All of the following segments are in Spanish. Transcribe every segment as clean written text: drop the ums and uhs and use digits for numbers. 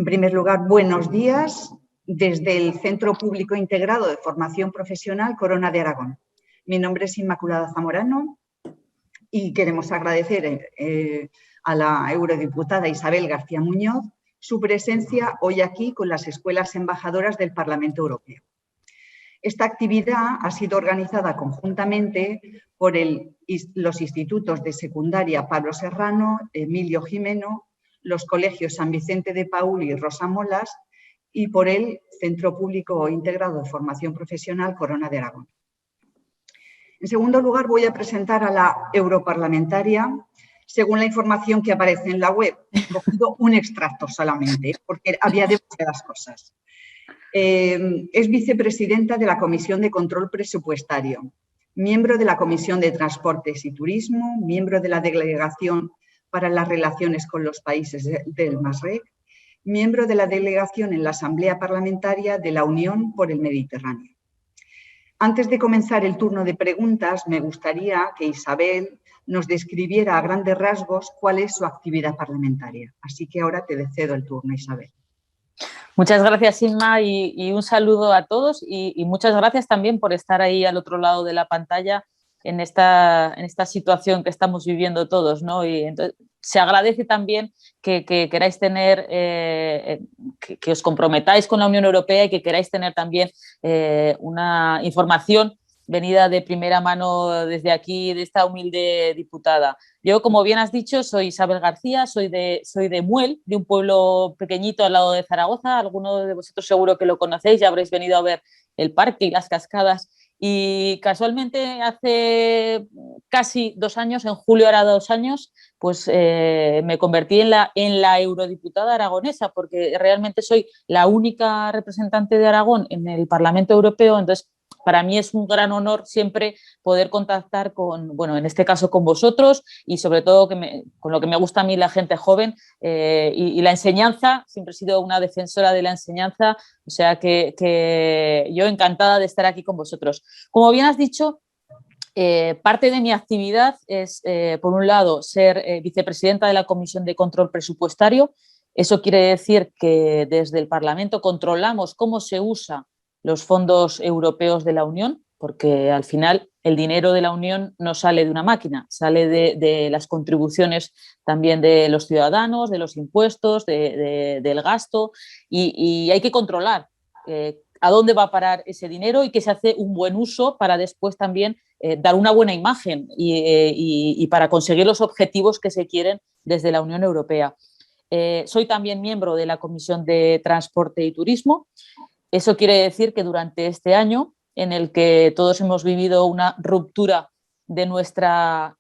primer lugar, buenos días desde el Centro Público Integrado de Formación Profesional Corona de Aragón. Mi nombre es Inmaculada Zamorano y queremos agradecer a la eurodiputada Isabel García Muñoz su presencia hoy aquí con las escuelas embajadoras del Parlamento Europeo. Esta actividad ha sido organizada conjuntamente por los institutos de secundaria Pablo Serrano, Emilio Gimeno, los colegios San Vicente de Paúl y Rosa Molas y por el Centro Público Integrado de Formación Profesional Corona de Aragón. En segundo lugar, voy a presentar a la europarlamentaria según la información que aparece en la web. He cogido un extracto solamente, porque había demasiadas cosas. Es vicepresidenta de la Comisión de Control Presupuestario, miembro de la Comisión de Transportes y Turismo, miembro de la Delegación para las Relaciones con los Países del Masrec, miembro de la Delegación en la Asamblea Parlamentaria de la Unión por el Mediterráneo. Antes de comenzar el turno de preguntas, me gustaría que Isabel nos describiera a grandes rasgos cuál es su actividad parlamentaria. Así que ahora te cedo el turno, Isabel. Muchas gracias, Inma, y un saludo a todos y muchas gracias también por estar ahí al otro lado de la pantalla en esta situación que estamos viviendo todos, ¿no? Y entonces, se agradece también que queráis tener, que os comprometáis con la Unión Europea y que queráis tener también una información venida de primera mano desde aquí, de esta humilde diputada. Yo, como bien has dicho, soy Isabel García, soy de Muel, de un pueblo pequeñito al lado de Zaragoza. Algunos de vosotros seguro que lo conocéis, ya habréis venido a ver el parque y las cascadas. Y casualmente hace casi 2 años, en julio hará 2 años, pues me convertí en la eurodiputada aragonesa, porque realmente soy la única representante de Aragón en el Parlamento Europeo. Entonces, para mí es un gran honor siempre poder contactar con, bueno, en este caso con vosotros y sobre todo con lo que me gusta a mí la gente joven y la enseñanza. Siempre he sido una defensora de la enseñanza, o sea que yo encantada de estar aquí con vosotros. Como bien has dicho, parte de mi actividad es, por un lado, ser vicepresidenta de la Comisión de Control Presupuestario. Eso quiere decir que desde el Parlamento controlamos cómo se usa los fondos europeos de la Unión, porque al final el dinero de la Unión no sale de una máquina, sale de las contribuciones también de los ciudadanos, de los impuestos, del gasto, y hay que controlar a dónde va a parar ese dinero y que se hace un buen uso para después también dar una buena imagen y para conseguir los objetivos que se quieren desde la Unión Europea. Soy también miembro de la Comisión de Transporte y Turismo. Eso quiere decir que durante este año, en el que todos hemos vivido una ruptura de nuestro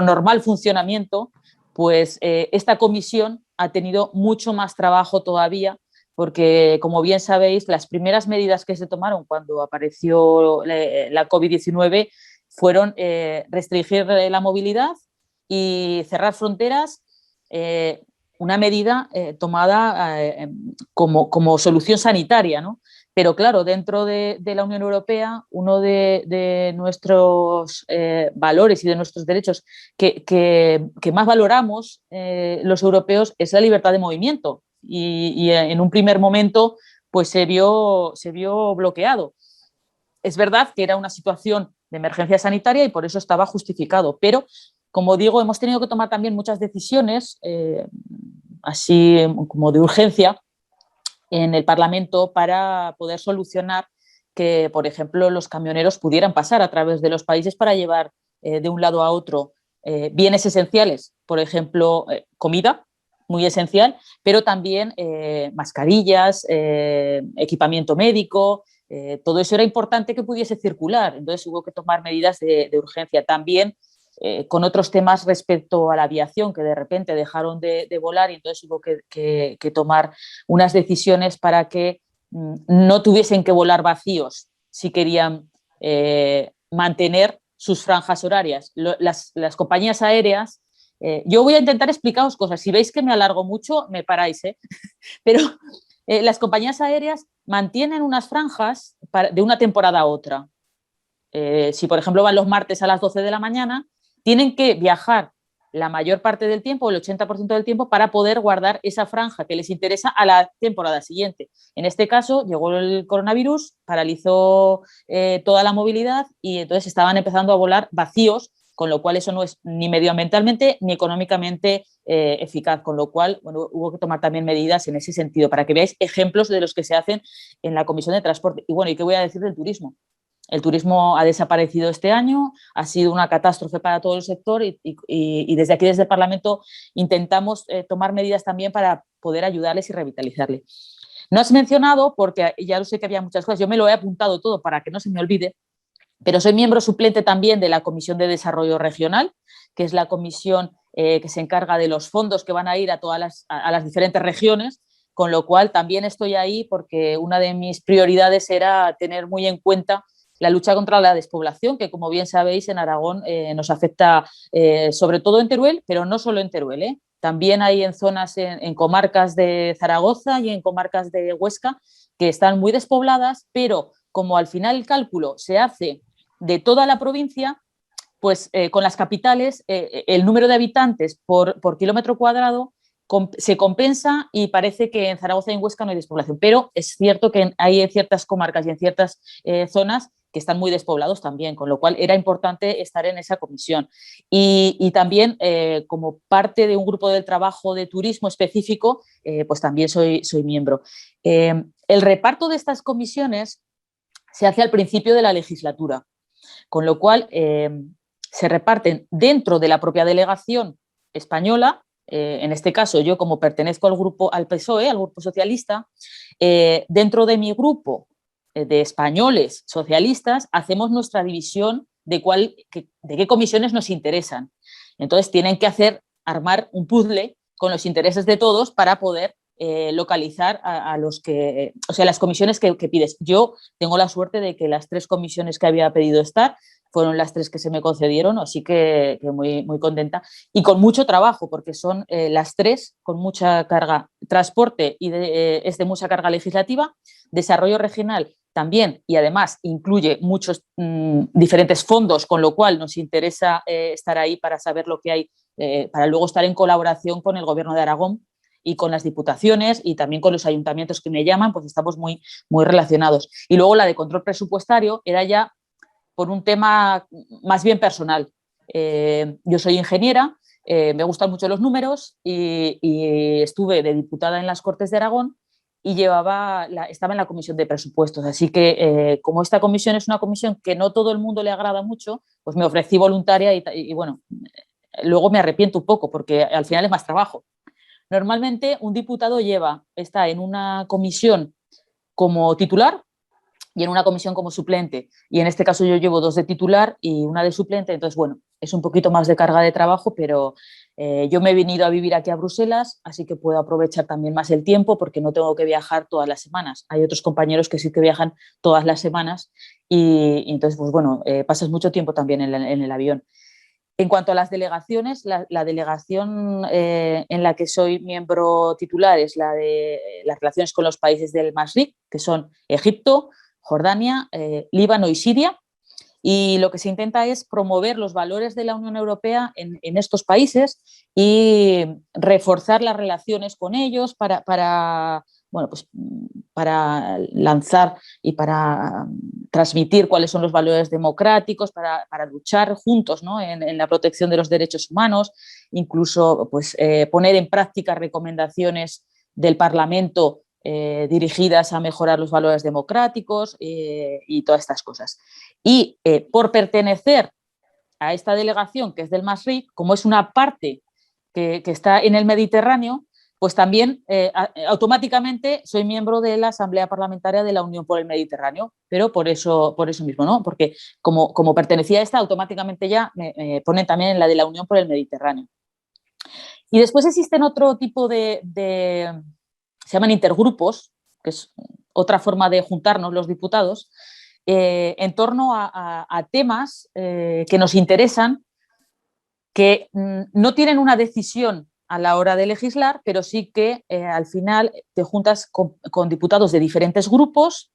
normal funcionamiento, pues esta comisión ha tenido mucho más trabajo todavía, porque, como bien sabéis, las primeras medidas que se tomaron cuando apareció la COVID-19 fueron restringir la movilidad y cerrar fronteras, una medida tomada como solución sanitaria, ¿no? Pero claro, dentro de la Unión Europea, uno de nuestros valores y de nuestros derechos que más valoramos los europeos es la libertad de movimiento y en un primer momento pues se vio bloqueado. Es verdad que era una situación de emergencia sanitaria y por eso estaba justificado, pero como digo, hemos tenido que tomar también muchas decisiones, así como de urgencia, en el Parlamento para poder solucionar que, por ejemplo, los camioneros pudieran pasar a través de los países para llevar de un lado a otro bienes esenciales, por ejemplo, comida, muy esencial, pero también mascarillas, equipamiento médico. Todo eso era importante que pudiese circular, entonces hubo que tomar medidas de urgencia. También con otros temas respecto a la aviación, que de repente dejaron de volar y entonces hubo que tomar unas decisiones para que no tuviesen que volar vacíos si querían mantener sus franjas horarias. Las compañías aéreas, yo voy a intentar explicaros cosas, si veis que me alargo mucho me paráis, pero las compañías aéreas mantienen unas franjas de una temporada a otra. Si por ejemplo van los martes a las 12 de la mañana, tienen que viajar la mayor parte del tiempo, el 80% del tiempo, para poder guardar esa franja que les interesa a la temporada siguiente. En este caso, llegó el coronavirus, paralizó toda la movilidad y entonces estaban empezando a volar vacíos, con lo cual eso no es ni medioambientalmente ni económicamente eficaz, con lo cual bueno, hubo que tomar también medidas en ese sentido, para que veáis ejemplos de los que se hacen en la Comisión de Transporte. Y bueno, ¿y qué voy a decir del turismo? El turismo ha desaparecido este año, ha sido una catástrofe para todo el sector y desde aquí, desde el Parlamento, intentamos tomar medidas también para poder ayudarles y revitalizarles. No has mencionado, porque ya lo sé que había muchas cosas, yo me lo he apuntado todo para que no se me olvide, pero soy miembro suplente también de la Comisión de Desarrollo Regional, que es la comisión que se encarga de los fondos que van a ir a todas las diferentes regiones, con lo cual también estoy ahí porque una de mis prioridades era tener muy en cuenta la lucha contra la despoblación, que como bien sabéis en Aragón nos afecta sobre todo en Teruel, pero no solo en Teruel, también hay en zonas, en comarcas de Zaragoza y en comarcas de Huesca, que están muy despobladas, pero como al final el cálculo se hace de toda la provincia, pues con las capitales el número de habitantes por kilómetro cuadrado se compensa y parece que en Zaragoza y en Huesca no hay despoblación, pero es cierto que hay en ciertas comarcas y en ciertas zonas que están muy despoblados también, con lo cual era importante estar en esa comisión. Y también como parte de un grupo del trabajo de turismo específico, pues también soy miembro. El reparto de estas comisiones se hace al principio de la legislatura, con lo cual se reparten dentro de la propia delegación española. En este caso, yo como pertenezco al PSOE, al Grupo Socialista, dentro de mi grupo de españoles socialistas hacemos nuestra división de qué comisiones nos interesan. Entonces tienen que armar un puzzle con los intereses de todos para poder localizar a los que, o sea, las comisiones que pides. Yo tengo la suerte de que las 3 comisiones que había pedido estar fueron las 3 que se me concedieron, así que muy, muy contenta y con mucho trabajo, porque son las 3 con mucha carga. Transporte es de mucha carga legislativa, desarrollo regional también, y además incluye muchos diferentes fondos, con lo cual nos interesa estar ahí para saber lo que hay, para luego estar en colaboración con el Gobierno de Aragón y con las diputaciones y también con los ayuntamientos que me llaman, pues estamos muy, muy relacionados. Y luego la de control presupuestario era ya por un tema más bien personal. Yo soy ingeniera, me gustan mucho los números y estuve de diputada en las Cortes de Aragón y estaba en la comisión de presupuestos. Así que como esta comisión es una comisión que no todo el mundo le agrada mucho, pues me ofrecí voluntaria y bueno, luego me arrepiento un poco porque al final es más trabajo. Normalmente un diputado está en una comisión como titular y en una comisión como suplente. Y en este caso yo llevo 2 de titular y una de suplente, entonces bueno, es un poquito más de carga de trabajo, pero yo me he venido a vivir aquí a Bruselas, así que puedo aprovechar también más el tiempo porque no tengo que viajar todas las semanas. Hay otros compañeros que sí que viajan todas las semanas y entonces pues bueno, pasas mucho tiempo también en el avión. En cuanto a las delegaciones, la delegación en la que soy miembro titular es la de las relaciones con los países del Masriq, que son Egipto, Jordania, Líbano y Siria. Y lo que se intenta es promover los valores de la Unión Europea en estos países y reforzar las relaciones con ellos bueno, pues, para lanzar y para transmitir cuáles son los valores democráticos, para luchar juntos, ¿no? en la protección de los derechos humanos, incluso pues, poner en práctica recomendaciones del Parlamento dirigidas a mejorar los valores democráticos y todas estas cosas. Y por pertenecer a esta delegación que es del Masriq, como es una parte que está en el Mediterráneo, pues también automáticamente soy miembro de la Asamblea Parlamentaria de la Unión por el Mediterráneo, pero por eso mismo, ¿no? Porque como pertenecía a esta, automáticamente ya me ponen también en la de la Unión por el Mediterráneo. Y después existen otro tipo se llaman intergrupos, que es otra forma de juntarnos los diputados, en torno a temas que nos interesan, que no tienen una decisión a la hora de legislar, pero sí que al final te juntas con diputados de diferentes grupos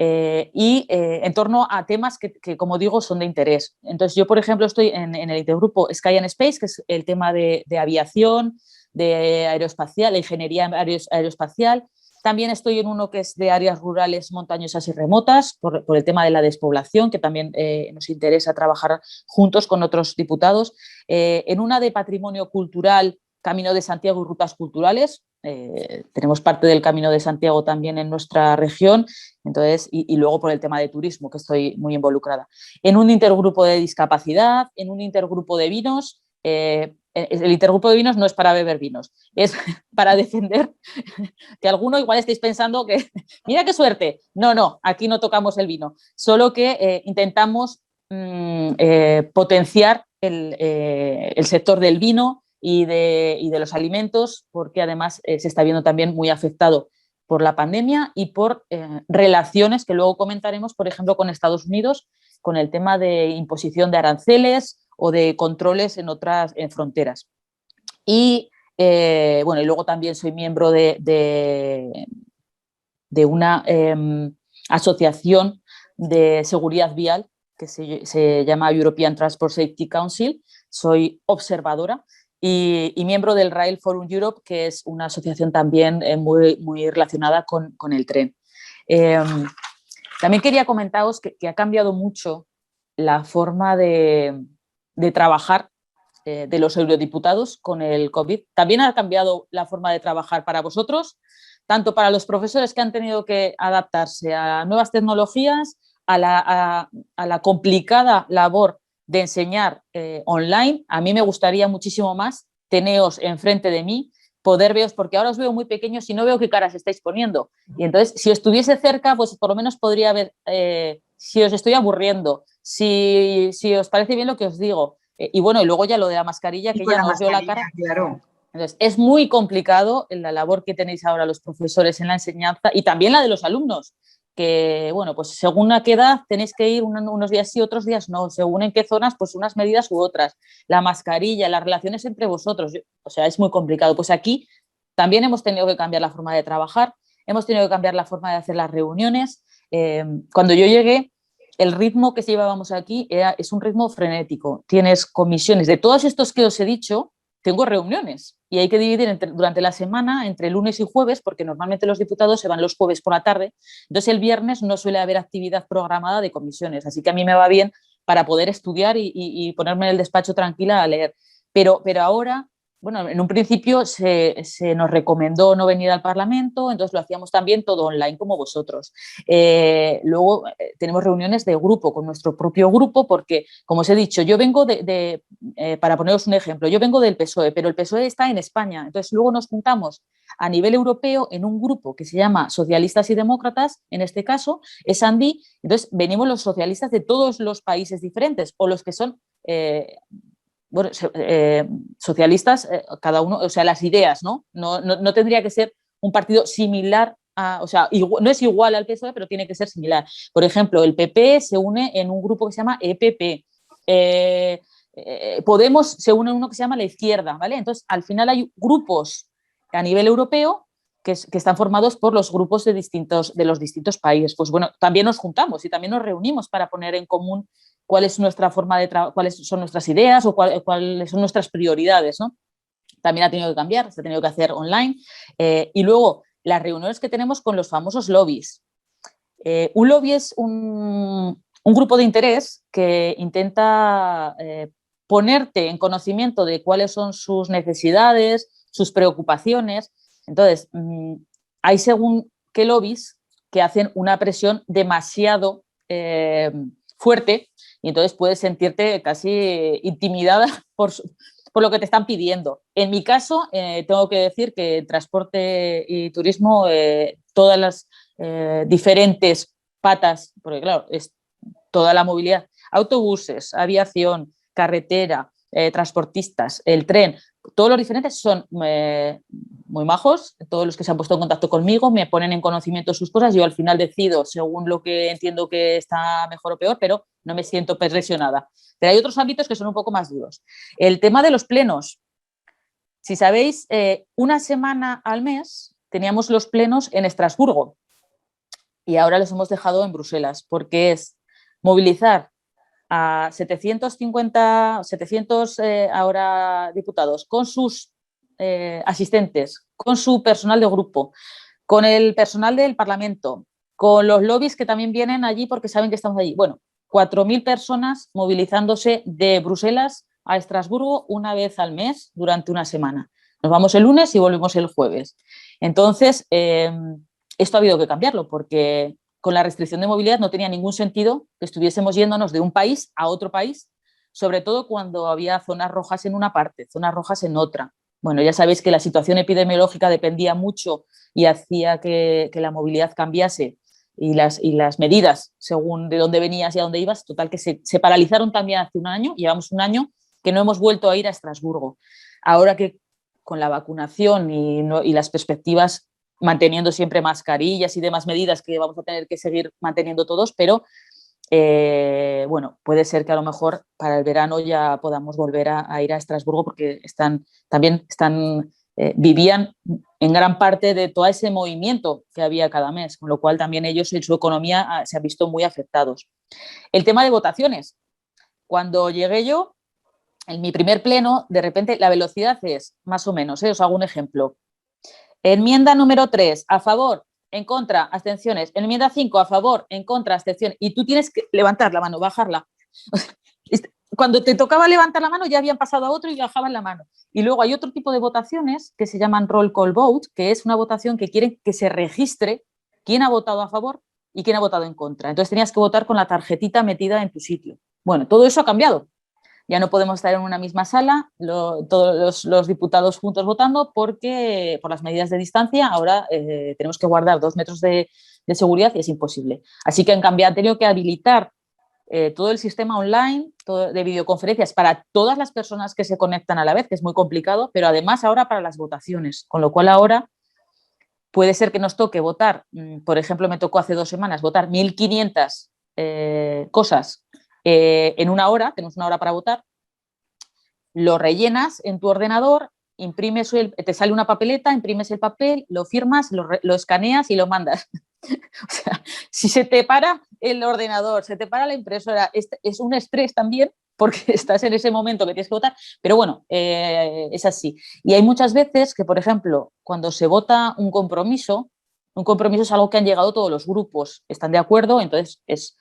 en torno a temas que, como digo, son de interés. Entonces, yo, por ejemplo, estoy en el intergrupo Sky and Space, que es el tema de aviación, de aeroespacial, de ingeniería aeroespacial. También estoy en uno que es de áreas rurales, montañosas y remotas, por el tema de la despoblación, que también nos interesa trabajar juntos con otros diputados. En una de patrimonio cultural, Camino de Santiago y rutas culturales. Tenemos parte del Camino de Santiago también en nuestra región, entonces, y luego por el tema de turismo, que estoy muy involucrada. En un intergrupo de discapacidad, en un intergrupo de vinos. El intergrupo de vinos no es para beber vinos, es para defender que alguno igual estéis pensando que mira qué suerte. No, aquí no tocamos el vino, solo que intentamos potenciar el sector del vino y de los alimentos, porque además se está viendo también muy afectado por la pandemia y por relaciones que luego comentaremos, por ejemplo, con Estados Unidos, con el tema de imposición de aranceles o de controles en otras fronteras. Y bueno, y luego también soy miembro de una asociación de seguridad vial que se llama European Transport Safety Council. Soy observadora y miembro del Rail Forum Europe, que es una asociación también muy relacionada con el tren. También quería comentaros que ha cambiado mucho la forma de trabajar de los eurodiputados con el COVID. También ha cambiado la forma de trabajar para vosotros, tanto para los profesores que han tenido que adaptarse a nuevas tecnologías, a la complicada labor de enseñar online. A mí me gustaría muchísimo más teneros enfrente de mí, poder veros, porque ahora os veo muy pequeños y no veo qué caras estáis poniendo. Y entonces, si estuviese cerca, pues por lo menos podría ver si os estoy aburriendo, si os parece bien lo que os digo. Y bueno, y luego ya lo de la mascarilla, que ya no os veo la cara. Claro. Entonces, es muy complicado la labor que tenéis ahora los profesores en la enseñanza y también la de los alumnos, que, bueno, pues según a qué edad tenéis que ir unos días sí, otros días no, según en qué zonas, pues unas medidas u otras, la mascarilla, las relaciones entre vosotros, o sea, es muy complicado. Pues aquí también hemos tenido que cambiar la forma de trabajar, hemos tenido que cambiar la forma de hacer las reuniones. Cuando yo llegué, el ritmo que llevábamos aquí es un ritmo frenético. Tienes comisiones de todos estos que os he dicho, tengo reuniones y hay que dividir durante la semana entre lunes y jueves, porque normalmente los diputados se van los jueves por la tarde, entonces el viernes no suele haber actividad programada de comisiones, así que a mí me va bien para poder estudiar y ponerme en el despacho tranquila a leer. Pero ahora, bueno, en un principio se nos recomendó no venir al Parlamento, entonces lo hacíamos también todo online como vosotros. Luego tenemos reuniones de grupo, con nuestro propio grupo, porque, como os he dicho, yo vengo para poneros un ejemplo, yo vengo del PSOE, pero el PSOE está en España, entonces luego nos juntamos a nivel europeo en un grupo que se llama Socialistas y Demócratas, en este caso, es Andy, entonces venimos los socialistas de todos los países diferentes, o los que son... bueno, socialistas, cada uno, o sea, las ideas, ¿no? No tendría que ser un partido similar o sea, no es igual al PSOE, pero tiene que ser similar. Por ejemplo, el PP se une en un grupo que se llama EPP. Podemos se une en uno que se llama la izquierda, ¿vale? Entonces, al final hay grupos a nivel europeo que están formados por los grupos de los distintos países. Pues bueno, también nos juntamos y también nos reunimos para poner en común cuál es nuestra forma de trabajar, cuáles son nuestras ideas o cuáles son nuestras prioridades, ¿no? También ha tenido que cambiar, se ha tenido que hacer online. Y luego, las reuniones que tenemos con los famosos lobbies. Un lobby es un grupo de interés que intenta ponerte en conocimiento de cuáles son sus necesidades, sus preocupaciones. Entonces, hay según qué lobbies que hacen una presión demasiado fuerte y entonces puedes sentirte casi intimidada por lo que te están pidiendo. En mi caso, tengo que decir que transporte y turismo, todas las diferentes patas, porque claro, es toda la movilidad, autobuses, aviación, carretera, transportistas, el tren, todos los diferentes son muy majos, todos los que se han puesto en contacto conmigo me ponen en conocimiento sus cosas, yo al final decido según lo que entiendo que está mejor o peor, pero no me siento presionada. Pero hay otros ámbitos que son un poco más duros. El tema de los plenos. Si sabéis, una semana al mes teníamos los plenos en Estrasburgo. y ahora los hemos dejado en Bruselas, porque es movilizar a 700 ahora diputados con sus asistentes, con su personal de grupo, con el personal del Parlamento, con los lobbies que también vienen allí porque saben que estamos allí. Bueno, 4.000 personas movilizándose de Bruselas a Estrasburgo una vez al mes durante una semana. Nos vamos el lunes y volvemos el jueves. Entonces, esto ha habido que cambiarlo porque con la restricción de movilidad no tenía ningún sentido que estuviésemos yéndonos de un país a otro país, sobre todo cuando había zonas rojas en una parte, zonas rojas en otra. Bueno, ya sabéis que la situación epidemiológica dependía mucho y hacía que la movilidad cambiase y las medidas según de dónde venías y a dónde ibas, total que se paralizaron también hace un año, llevamos un año que no hemos vuelto a ir a Estrasburgo. Ahora que con la vacunación y las perspectivas manteniendo siempre mascarillas y demás medidas que vamos a tener que seguir manteniendo todos, pero bueno, puede ser que a lo mejor para el verano ya podamos volver a ir a Estrasburgo porque vivían en gran parte de todo ese movimiento que había cada mes, con lo cual también ellos en su economía se han visto muy afectados. El tema de votaciones. Cuando llegué yo, en mi primer pleno, de repente la velocidad es más o menos, os hago un ejemplo. Enmienda número 3, a favor, en contra, abstenciones. Enmienda 5, a favor, en contra, abstenciones. Y tú tienes que levantar la mano, bajarla. Cuando te tocaba levantar la mano ya habían pasado a otro y bajaban la mano. Y luego hay otro tipo de votaciones que se llaman roll call vote, que es una votación que quieren que se registre quién ha votado a favor y quién ha votado en contra. Entonces tenías que votar con la tarjetita metida en tu sitio. Bueno, todo eso ha cambiado. Ya no podemos estar en una misma sala, todos los diputados juntos votando porque por las medidas de distancia ahora tenemos que guardar 2 metros de seguridad y es imposible. Así que en cambio han tenido que habilitar todo el sistema online de videoconferencias para todas las personas que se conectan a la vez, que es muy complicado, pero además ahora para las votaciones, con lo cual ahora puede ser que nos toque votar, por ejemplo, me tocó hace 2 semanas votar 1.500 cosas en una hora, tenemos una hora para votar, lo rellenas en tu ordenador, te sale una papeleta, imprimes el papel, lo firmas, lo escaneas y lo mandas. O sea, si se te para el ordenador, se te para la impresora, es un estrés también porque estás en ese momento que tienes que votar, pero bueno, es así. Y hay muchas veces que, por ejemplo, cuando se vota un compromiso es algo que han llegado todos los grupos, están de acuerdo, entonces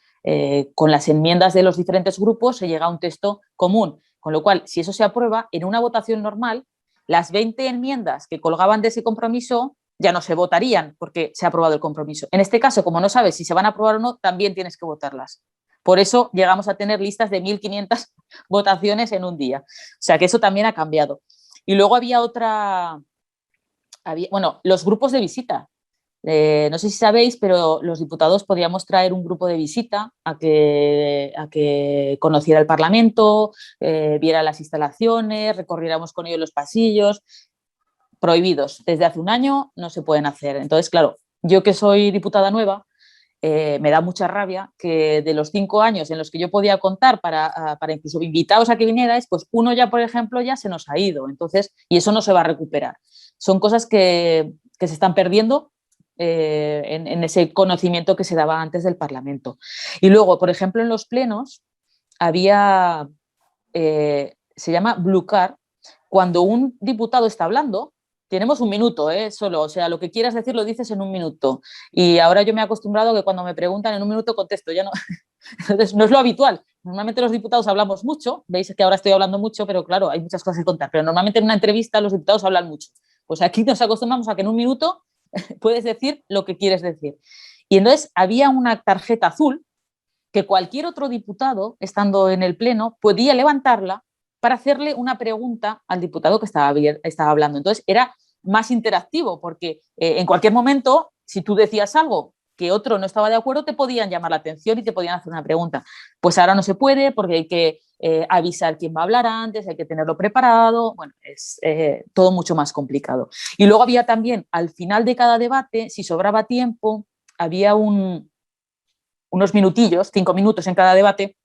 con las enmiendas de los diferentes grupos se llega a un texto común, con lo cual, si eso se aprueba, en una votación normal, las 20 enmiendas que colgaban de ese compromiso ya no se votarían porque se ha aprobado el compromiso. En este caso, como no sabes si se van a aprobar o no, también tienes que votarlas. Por eso llegamos a tener listas de 1.500 votaciones en un día. O sea que eso también ha cambiado. Y luego los grupos de visita. No sé si sabéis, pero los diputados podíamos traer un grupo de visita a que conociera el Parlamento, viera las instalaciones, recorriéramos con ellos los pasillos. Prohibidos. Desde hace un año no se pueden hacer. Entonces, claro, yo que soy diputada nueva, me da mucha rabia que de los 5 años en los que yo podía contar para incluso invitados a que vinierais, pues uno ya, por ejemplo, ya se nos ha ido. Entonces, y eso no se va a recuperar. Son cosas que se están perdiendo en ese conocimiento que se daba antes del Parlamento. Y luego, por ejemplo, en los plenos había, se llama Blue Card, cuando un diputado está hablando, tenemos un minuto, solo, o sea, lo que quieras decir lo dices en un minuto. Y ahora yo me he acostumbrado a que cuando me preguntan en un minuto contesto, ya no. Entonces, no es lo habitual. Normalmente los diputados hablamos mucho, veis que ahora estoy hablando mucho, pero claro, hay muchas cosas que contar, pero normalmente en una entrevista los diputados hablan mucho. Pues aquí nos acostumbramos a que en un minuto puedes decir lo que quieres decir. Y entonces había una tarjeta azul que cualquier otro diputado, estando en el pleno, podía levantarla para hacerle una pregunta al diputado que estaba hablando. Entonces era más interactivo porque en cualquier momento, si tú decías algo que otro no estaba de acuerdo, te podían llamar la atención y te podían hacer una pregunta. Pues ahora no se puede porque hay que avisar quién va a hablar antes, hay que tenerlo preparado, bueno, es todo mucho más complicado. Y luego había también, al final de cada debate, si sobraba tiempo, había unos minutillos, 5 minutos en cada debate,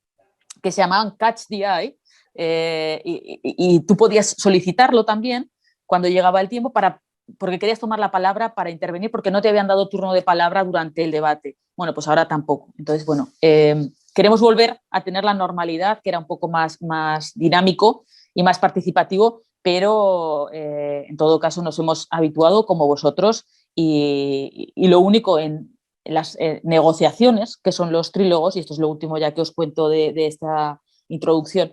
que se llamaban Catch the Eye, y tú podías solicitarlo también cuando llegaba el tiempo para porque querías tomar la palabra para intervenir, porque no te habían dado turno de palabra durante el debate. Bueno, pues ahora tampoco. Entonces, bueno, queremos volver a tener la normalidad, que era un poco más dinámico y más participativo, pero en todo caso nos hemos habituado como vosotros y lo único en las negociaciones, que son los trílogos, y esto es lo último ya que os cuento de esta introducción,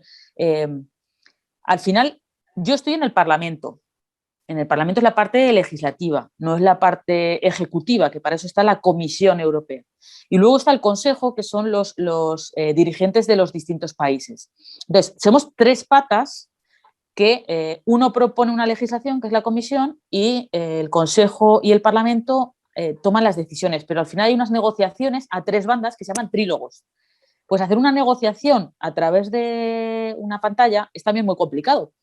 al final yo estoy en el Parlamento. En el Parlamento es la parte legislativa, no es la parte ejecutiva, que para eso está la Comisión Europea. Y luego está el Consejo, que son los dirigentes de los distintos países. Entonces, somos tres patas que uno propone una legislación, que es la Comisión, y el Consejo y el Parlamento toman las decisiones. Pero al final hay unas negociaciones a tres bandas que se llaman trílogos. Pues hacer una negociación a través de una pantalla es también muy complicado,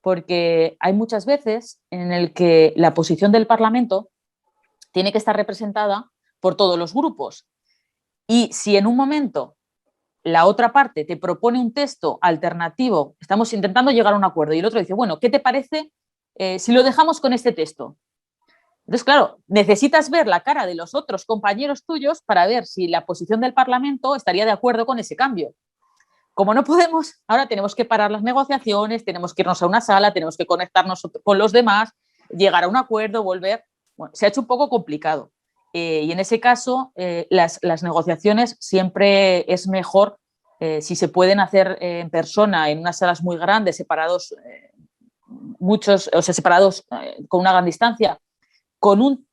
porque hay muchas veces en el que la posición del Parlamento tiene que estar representada por todos los grupos. Y si en un momento la otra parte te propone un texto alternativo, estamos intentando llegar a un acuerdo, y el otro dice, bueno, ¿qué te parece si lo dejamos con este texto? Entonces, claro, necesitas ver la cara de los otros compañeros tuyos para ver si la posición del Parlamento estaría de acuerdo con ese cambio. Como no podemos, ahora tenemos que parar las negociaciones, tenemos que irnos a una sala, tenemos que conectarnos con los demás, llegar a un acuerdo, volver. Bueno, se ha hecho un poco complicado. Y en ese caso, las negociaciones siempre es mejor si se pueden hacer en persona, en unas salas muy grandes, separados muchos, o sea, separados con una gran distancia, con un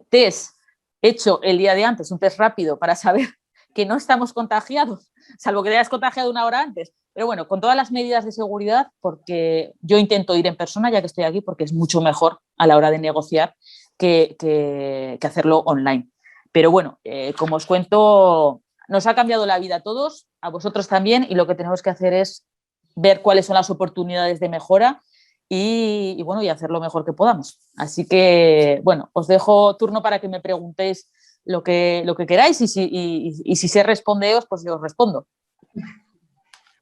test hecho el día de antes, un test rápido para saber que no estamos contagiados, salvo que te hayas contagiado una hora antes. Pero bueno, con todas las medidas de seguridad, porque yo intento ir en persona ya que estoy aquí, porque es mucho mejor a la hora de negociar que hacerlo online. Pero bueno, como os cuento, nos ha cambiado la vida a todos, a vosotros también, y lo que tenemos que hacer es ver cuáles son las oportunidades de mejora y bueno, y hacer lo mejor que podamos. Así que, bueno, os dejo turno para que me preguntéis lo que queráis y si sé respondeos, pues yo os respondo.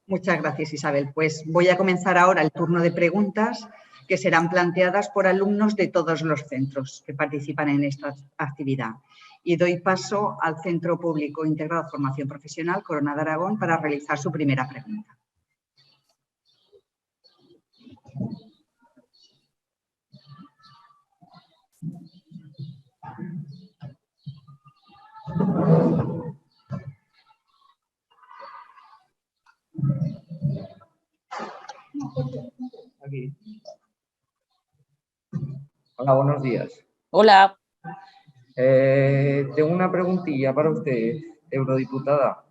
Muchas gracias, Isabel. Pues voy a comenzar ahora el turno de preguntas que serán planteadas por alumnos de todos los centros que participan en esta actividad. Y doy paso al Centro Público Integrado de Formación Profesional Corona de Aragón para realizar su primera pregunta. Aquí. Hola, buenos días. Hola. Tengo una preguntilla para usted, eurodiputada.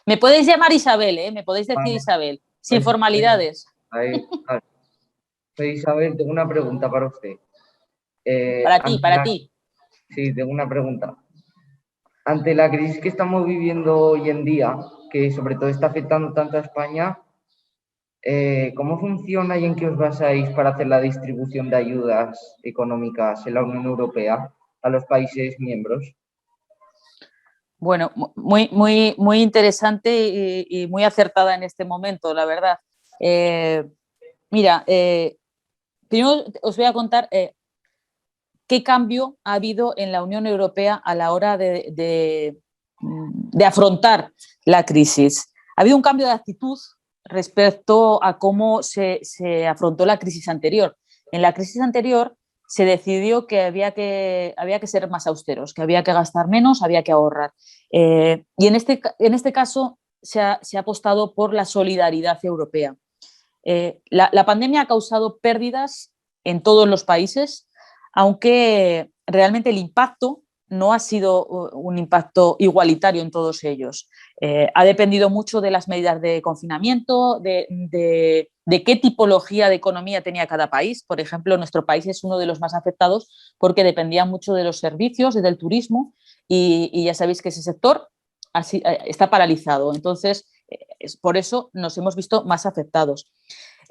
Me podéis llamar Isabel, ¿eh? Me podéis decir Isabel, sin formalidades. Soy Isabel, tengo una pregunta para usted. Para ti. Sí, tengo una pregunta. Ante la crisis que estamos viviendo hoy en día, que sobre todo está afectando tanto a España, ¿cómo funciona y en qué os basáis para hacer la distribución de ayudas económicas en la Unión Europea a los países miembros? Bueno, muy interesante y muy acertada en este momento, la verdad. Mira, primero os voy a contar qué cambio ha habido en la Unión Europea a la hora de afrontar la crisis. Ha habido un cambio de actitud respecto a cómo se afrontó la crisis anterior. En la crisis anterior se decidió que había que ser más austeros, que había que gastar menos, había que ahorrar. Y en este caso se ha apostado por la solidaridad europea. La pandemia ha causado pérdidas en todos los países, aunque realmente el impacto no ha sido un impacto igualitario en todos ellos. Ha dependido mucho de las medidas de confinamiento, de qué tipología de economía tenía cada país. Por ejemplo, nuestro país es uno de los más afectados porque dependía mucho de los servicios y del turismo y ya sabéis que ese sector está paralizado. Entonces, por eso nos hemos visto más afectados.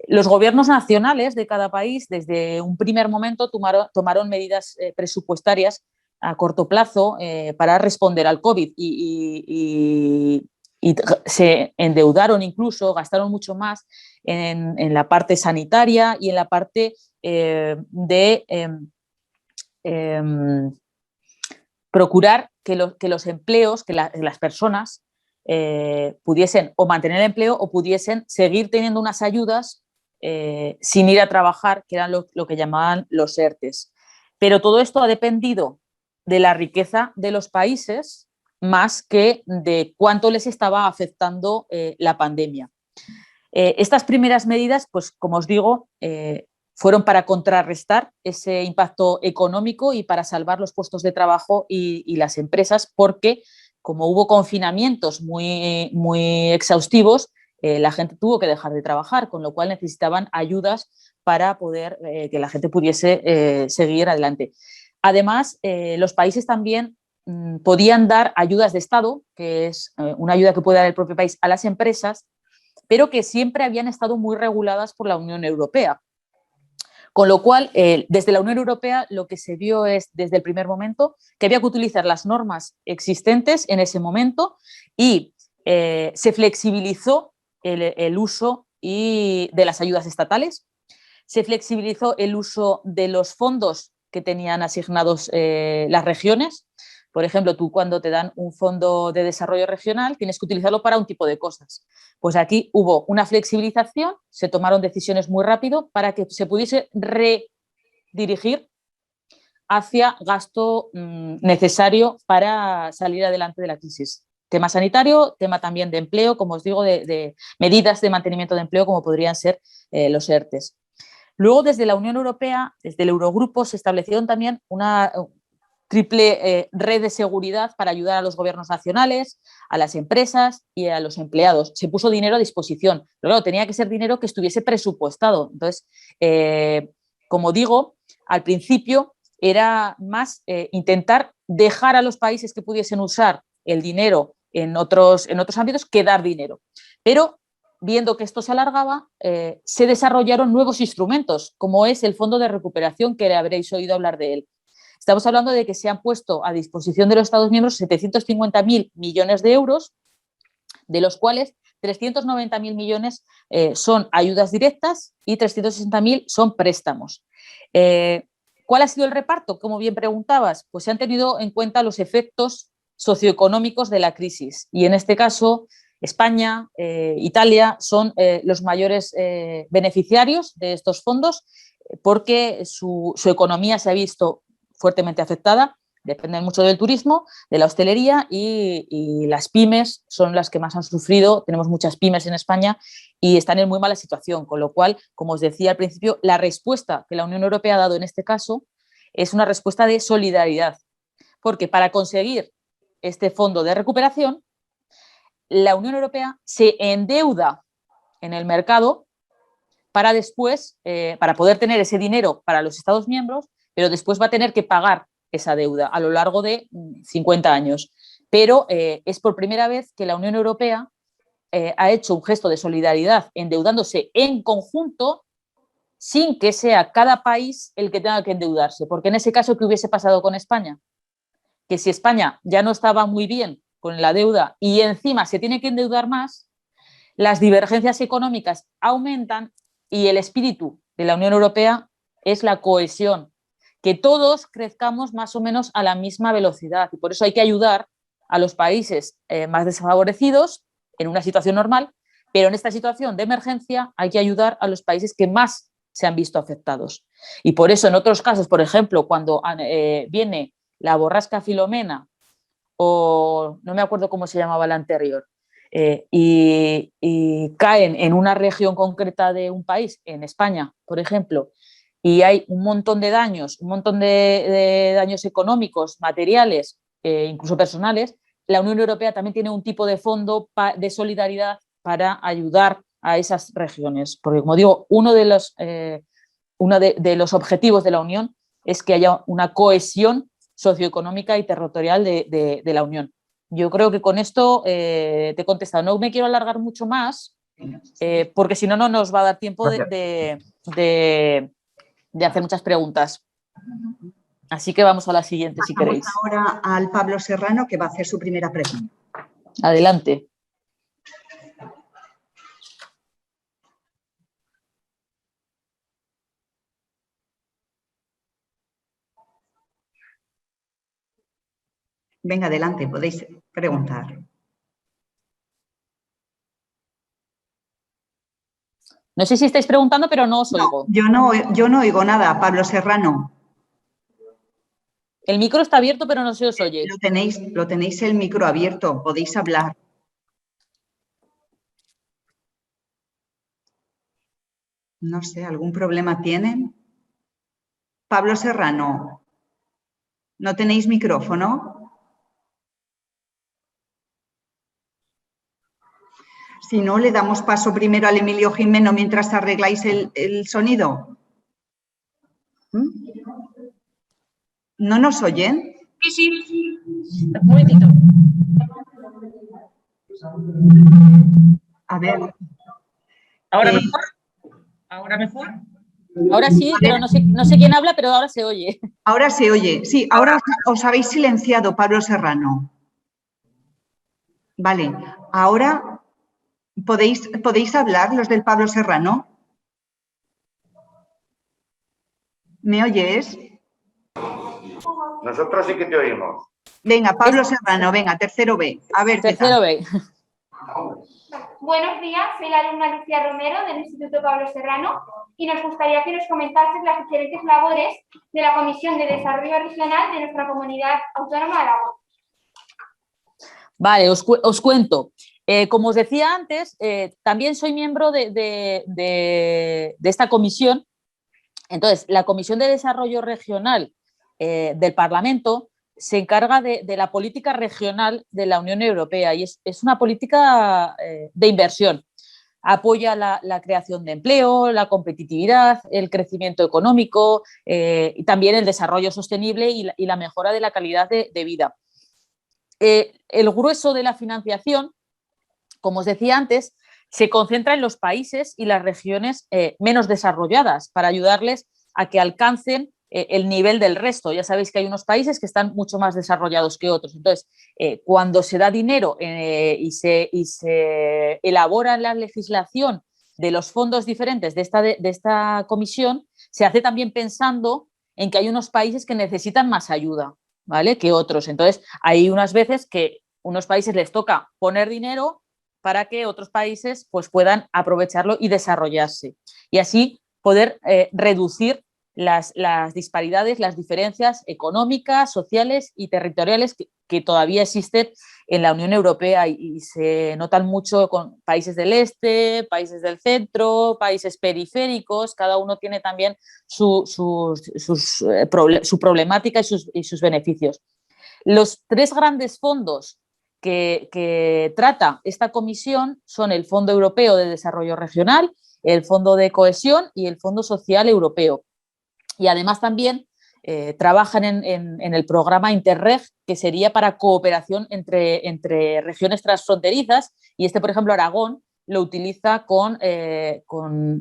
Los gobiernos nacionales de cada país, desde un primer momento, tomaron medidas presupuestarias a corto plazo para responder al COVID y y se endeudaron incluso, gastaron mucho más en la parte sanitaria y en la parte de procurar que los empleos, que las personas pudiesen o mantener el empleo o pudiesen seguir teniendo unas ayudas sin ir a trabajar, que eran lo que llamaban los ERTEs. Pero todo esto ha dependido de la riqueza de los países más que de cuánto les estaba afectando la pandemia. Estas primeras medidas, pues como os digo, fueron para contrarrestar ese impacto económico y para salvar los puestos de trabajo y las empresas, porque como hubo confinamientos muy exhaustivos, la gente tuvo que dejar de trabajar, con lo cual necesitaban ayudas para poder que la gente pudiese seguir adelante. Además, los países también podían dar ayudas de Estado, que es una ayuda que puede dar el propio país a las empresas, pero que siempre habían estado muy reguladas por la Unión Europea. Con lo cual, desde la Unión Europea lo que se vio es, desde el primer momento, que había que utilizar las normas existentes en ese momento y se flexibilizó el uso de las ayudas estatales, se flexibilizó el uso de los fondos que tenían asignados las regiones. Por ejemplo, tú cuando te dan un fondo de desarrollo regional tienes que utilizarlo para un tipo de cosas. Pues aquí hubo una flexibilización, se tomaron decisiones muy rápido para que se pudiese redirigir hacia gasto necesario para salir adelante de la crisis. Tema sanitario, tema también de empleo, como os digo, de medidas de mantenimiento de empleo como podrían ser los ERTEs. Luego, desde la Unión Europea, desde el Eurogrupo, se establecieron también una triple red de seguridad para ayudar a los gobiernos nacionales, a las empresas y a los empleados. Se puso dinero a disposición, pero claro, tenía que ser dinero que estuviese presupuestado. Entonces, como digo, al principio era más intentar dejar a los países que pudiesen usar el dinero en otros ámbitos que dar dinero. Pero viendo que esto se alargaba, se desarrollaron nuevos instrumentos, como es el Fondo de Recuperación, que habréis oído hablar de él. Estamos hablando de que se han puesto a disposición de los Estados miembros 750.000 millones de euros, de los cuales 390.000 millones son ayudas directas y 360.000 son préstamos. ¿Cuál ha sido el reparto? Como bien preguntabas, pues se han tenido en cuenta los efectos socioeconómicos de la crisis y en este caso España, Italia son los mayores beneficiarios de estos fondos porque su economía se ha visto fuertemente afectada, dependen mucho del turismo, de la hostelería y las pymes son las que más han sufrido. Tenemos muchas pymes en España y están en muy mala situación, con lo cual, como os decía al principio, la respuesta que la Unión Europea ha dado en este caso es una respuesta de solidaridad, porque para conseguir este fondo de recuperación, la Unión Europea se endeuda en el mercado para después, para poder tener ese dinero para los Estados miembros, pero después va a tener que pagar esa deuda a lo largo de 50 años. Pero es por primera vez que la Unión Europea ha hecho un gesto de solidaridad endeudándose en conjunto sin que sea cada país el que tenga que endeudarse. Porque en ese caso, ¿qué hubiese pasado con España? Que si España ya no estaba muy bien con la deuda y encima se tiene que endeudar más, las divergencias económicas aumentan y el espíritu de la Unión Europea es la cohesión, que todos crezcamos más o menos a la misma velocidad y por eso hay que ayudar a los países más desfavorecidos en una situación normal, pero en esta situación de emergencia hay que ayudar a los países que más se han visto afectados. Y por eso en otros casos, por ejemplo, cuando viene la borrasca Filomena o no me acuerdo cómo se llamaba la anterior, y caen en una región concreta de un país, en España, por ejemplo, y hay un montón de daños, un montón de daños económicos, materiales, incluso personales, la Unión Europea también tiene un tipo de fondo de solidaridad para ayudar a esas regiones. Porque, como digo, uno de los objetivos de la Unión es que haya una cohesión socioeconómica y territorial de la Unión. Yo creo que con esto te he contestado. No me quiero alargar mucho más, porque si no, no nos va a dar tiempo de hacer muchas preguntas. Así que vamos a la siguiente, si queréis. Vamos ahora al Pablo Serrano, que va a hacer su primera pregunta. Adelante. Venga, adelante, podéis preguntar. No sé si estáis preguntando, pero no os oigo. Yo no oigo nada, Pablo Serrano. El micro está abierto, pero no se os oye. Lo tenéis el micro abierto, podéis hablar. No sé, ¿algún problema tienen? Pablo Serrano, ¿no tenéis micrófono? Si no, le damos paso primero al Emilio Jimeno mientras arregláis el sonido. ¿Mm? ¿No nos oyen? Sí. Un momentito. A ver. ¿Ahora mejor? ¿Ahora mejor? Ahora sí, pero no sé quién habla, pero ahora se oye. Ahora se oye. Sí, ahora os habéis silenciado, Pablo Serrano. Vale, ahora ¿podéis hablar los del Pablo Serrano? ¿Me oyes? Nosotros sí que te oímos. Venga, Pablo Serrano, venga, tercero B. A ver qué Tercero tal. B. Buenos días, soy la alumna Lucía Romero del Instituto Pablo Serrano y nos gustaría que nos comentases las diferentes labores de la Comisión de Desarrollo Regional de nuestra comunidad autónoma de Aragón. Vale, os cuento. Como os decía antes, también soy miembro de esta comisión. Entonces, la Comisión de Desarrollo Regional del Parlamento se encarga de la política regional de la Unión Europea y es una política de inversión. Apoya la creación de empleo, la competitividad, el crecimiento económico y también el desarrollo sostenible y la mejora de la calidad de vida. El grueso de la financiación, como os decía antes, se concentra en los países y las regiones menos desarrolladas para ayudarles a que alcancen el nivel del resto. Ya sabéis que hay unos países que están mucho más desarrollados que otros. Entonces, cuando se da dinero y se elabora la legislación de los fondos diferentes de esta comisión, se hace también pensando en que hay unos países que necesitan más ayuda, ¿vale?, que otros. Entonces, hay unas veces que unos países les toca poner dinero para que otros países pues, puedan aprovecharlo y desarrollarse. Y así poder reducir las disparidades, las diferencias económicas, sociales y territoriales que todavía existen en la Unión Europea y se notan mucho con países del este, países del centro, países periféricos. Cada uno tiene también su problemática y sus beneficios. Los tres grandes fondos que trata esta comisión son el Fondo Europeo de Desarrollo Regional, el Fondo de Cohesión y el Fondo Social Europeo. Y además también trabajan en el programa Interreg, que sería para cooperación entre regiones transfronterizas, y por ejemplo, Aragón lo utiliza con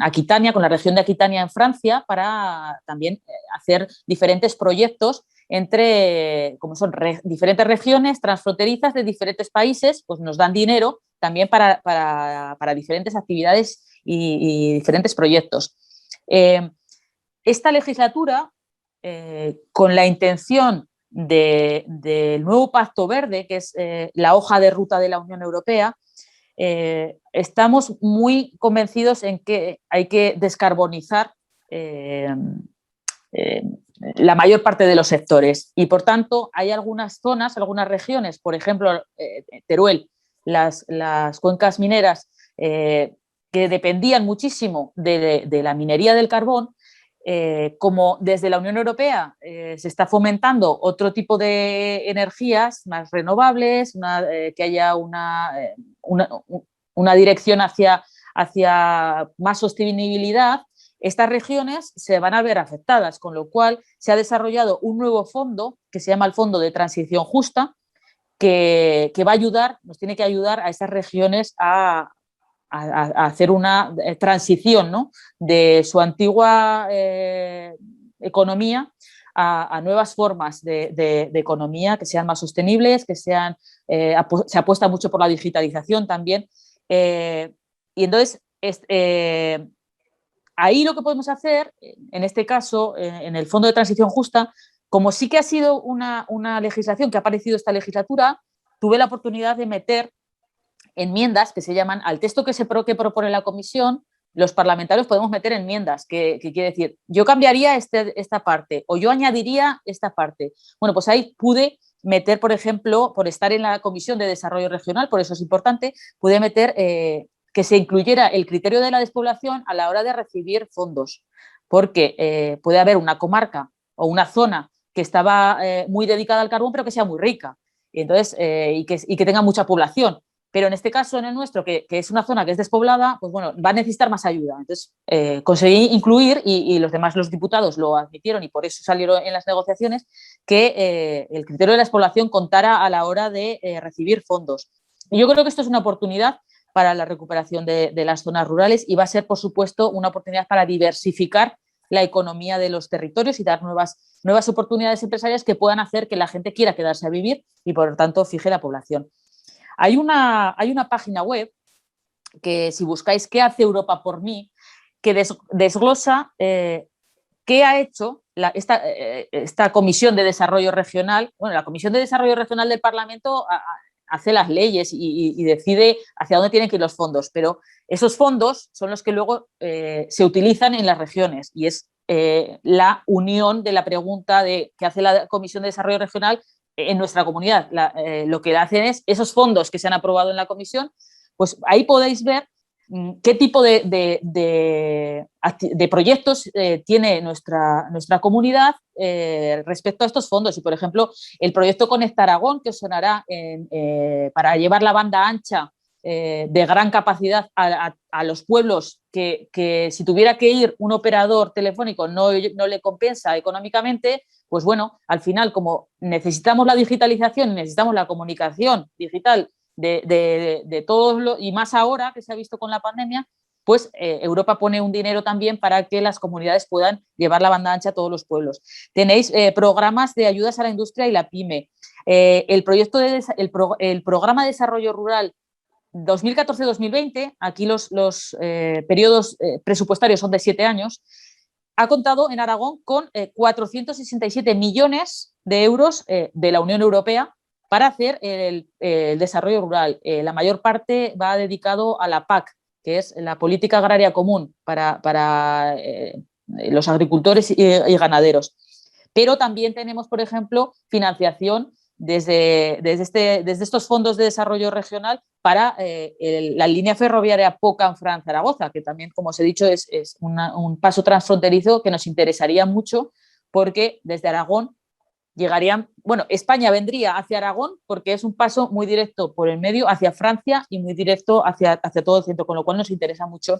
Aquitania, con la región de Aquitania en Francia, para también hacer diferentes proyectos como son diferentes regiones transfronterizas de diferentes países, pues nos dan dinero también para diferentes actividades y diferentes proyectos. Esta legislatura, con la intención del nuevo Pacto Verde, que es la hoja de ruta de la Unión Europea, estamos muy convencidos en que hay que descarbonizar la mayor parte de los sectores y, por tanto, hay algunas zonas, algunas regiones, por ejemplo, Teruel, las cuencas mineras que dependían muchísimo de la minería del carbón. Como desde la Unión Europea se está fomentando otro tipo de energías más renovables, que haya una dirección hacia más sostenibilidad, estas regiones se van a ver afectadas, con lo cual se ha desarrollado un nuevo fondo que se llama el Fondo de Transición Justa, que va a ayudar, nos tiene que ayudar a esas regiones a hacer una transición, ¿no?, de su antigua economía a nuevas formas de economía que sean más sostenibles, que se apuesta mucho por la digitalización también. Y entonces, ahí lo que podemos hacer, en este caso, en el Fondo de Transición Justa, como sí que ha sido una legislación que ha aparecido esta legislatura, tuve la oportunidad de meter enmiendas que se llaman, al texto que propone la comisión, los parlamentarios podemos meter enmiendas, que quiere decir, yo cambiaría esta parte o yo añadiría esta parte. Bueno, pues ahí pude meter, por ejemplo, por estar en la Comisión de Desarrollo Regional, por eso es importante, pude meter que se incluyera el criterio de la despoblación a la hora de recibir fondos, porque puede haber una comarca o una zona que estaba muy dedicada al carbón, pero que sea muy rica, y entonces, y que tenga mucha población. Pero en este caso, en el nuestro, que es una zona que es despoblada, pues bueno, va a necesitar más ayuda. Entonces, conseguí incluir, y los diputados lo admitieron y por eso salieron en las negociaciones, que el criterio de la despoblación contara a la hora de recibir fondos. Y yo creo que esto es una oportunidad para la recuperación de las zonas rurales y va a ser, por supuesto, una oportunidad para diversificar la economía de los territorios y dar nuevas oportunidades empresariales que puedan hacer que la gente quiera quedarse a vivir y, por lo tanto, fije la población. Hay una página web que, si buscáis ¿qué hace Europa por mí?, que desglosa qué ha hecho esta Comisión de Desarrollo Regional. Bueno, la Comisión de Desarrollo Regional del Parlamento hace las leyes y decide hacia dónde tienen que ir los fondos, pero esos fondos son los que luego se utilizan en las regiones y es la unión de la pregunta de qué hace la Comisión de Desarrollo Regional en nuestra comunidad. Lo que hacen es esos fondos que se han aprobado en la comisión, pues ahí podéis ver qué tipo de proyectos tiene nuestra comunidad respecto a estos fondos. Y, por ejemplo, el proyecto Conecta Aragón, que os sonará para llevar la banda ancha de gran capacidad a los pueblos que si tuviera que ir un operador telefónico no le compensa económicamente, pues bueno, al final, como necesitamos la digitalización, necesitamos la comunicación digital de todos, y más ahora que se ha visto con la pandemia, pues Europa pone un dinero también para que las comunidades puedan llevar la banda ancha a todos los pueblos. Tenéis programas de ayudas a la industria y la pyme. El programa de desarrollo rural 2014-2020, aquí los periodos presupuestarios son de 7 años, ha contado en Aragón con 467 millones de euros de la Unión Europea para hacer el desarrollo rural. La mayor parte va dedicado a la PAC, que es la Política Agraria Común para los agricultores y ganaderos. Pero también tenemos, por ejemplo, financiación desde estos fondos de desarrollo regional para la línea ferroviaria Pau-Canfranc-Zaragoza, que también, como os he dicho, es un paso transfronterizo que nos interesaría mucho porque desde Aragón llegarían, bueno, España vendría hacia Aragón porque es un paso muy directo por el medio hacia Francia y muy directo hacia todo el centro, con lo cual nos interesa mucho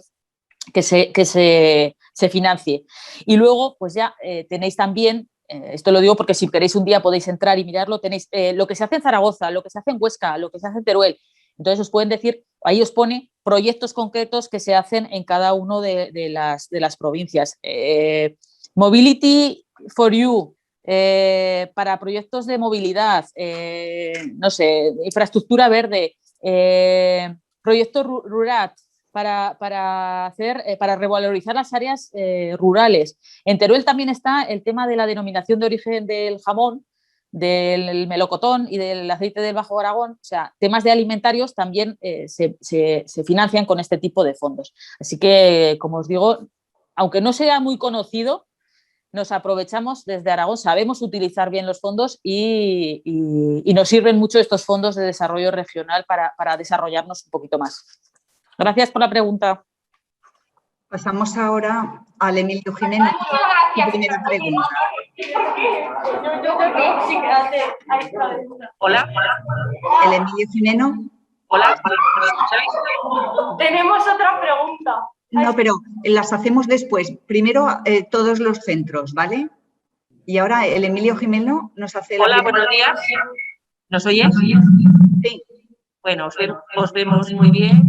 que se financie. Y luego, pues ya tenéis también, esto lo digo porque si queréis un día podéis entrar y mirarlo, tenéis lo que se hace en Zaragoza, lo que se hace en Huesca, lo que se hace en Teruel. Entonces os pueden decir, ahí os pone proyectos concretos que se hacen en cada uno de las provincias. Mobility for You, para proyectos de movilidad, no sé, infraestructura verde, proyecto rural, para revalorizar las áreas rurales. En Teruel también está el tema de la denominación de origen del jamón, del melocotón y del aceite del Bajo Aragón. O sea, temas de alimentarios también se financian con este tipo de fondos. Así que, como os digo, aunque no sea muy conocido, nos aprovechamos desde Aragón, sabemos utilizar bien los fondos y nos sirven mucho estos fondos de desarrollo regional para desarrollarnos un poquito más. Gracias por la pregunta. Pasamos ahora al Emilio Jiménez. Su primera pregunta. Hola. El Emilio Jiménez. Hola, ¿me escucháis? Tenemos otra pregunta. No, pero las hacemos después. Primero todos los centros, ¿vale? Y ahora el Emilio Jimeno nos hace Hola, la primera. buenos días. ¿Nos oyes? Sí. Bueno, os vemos muy bien,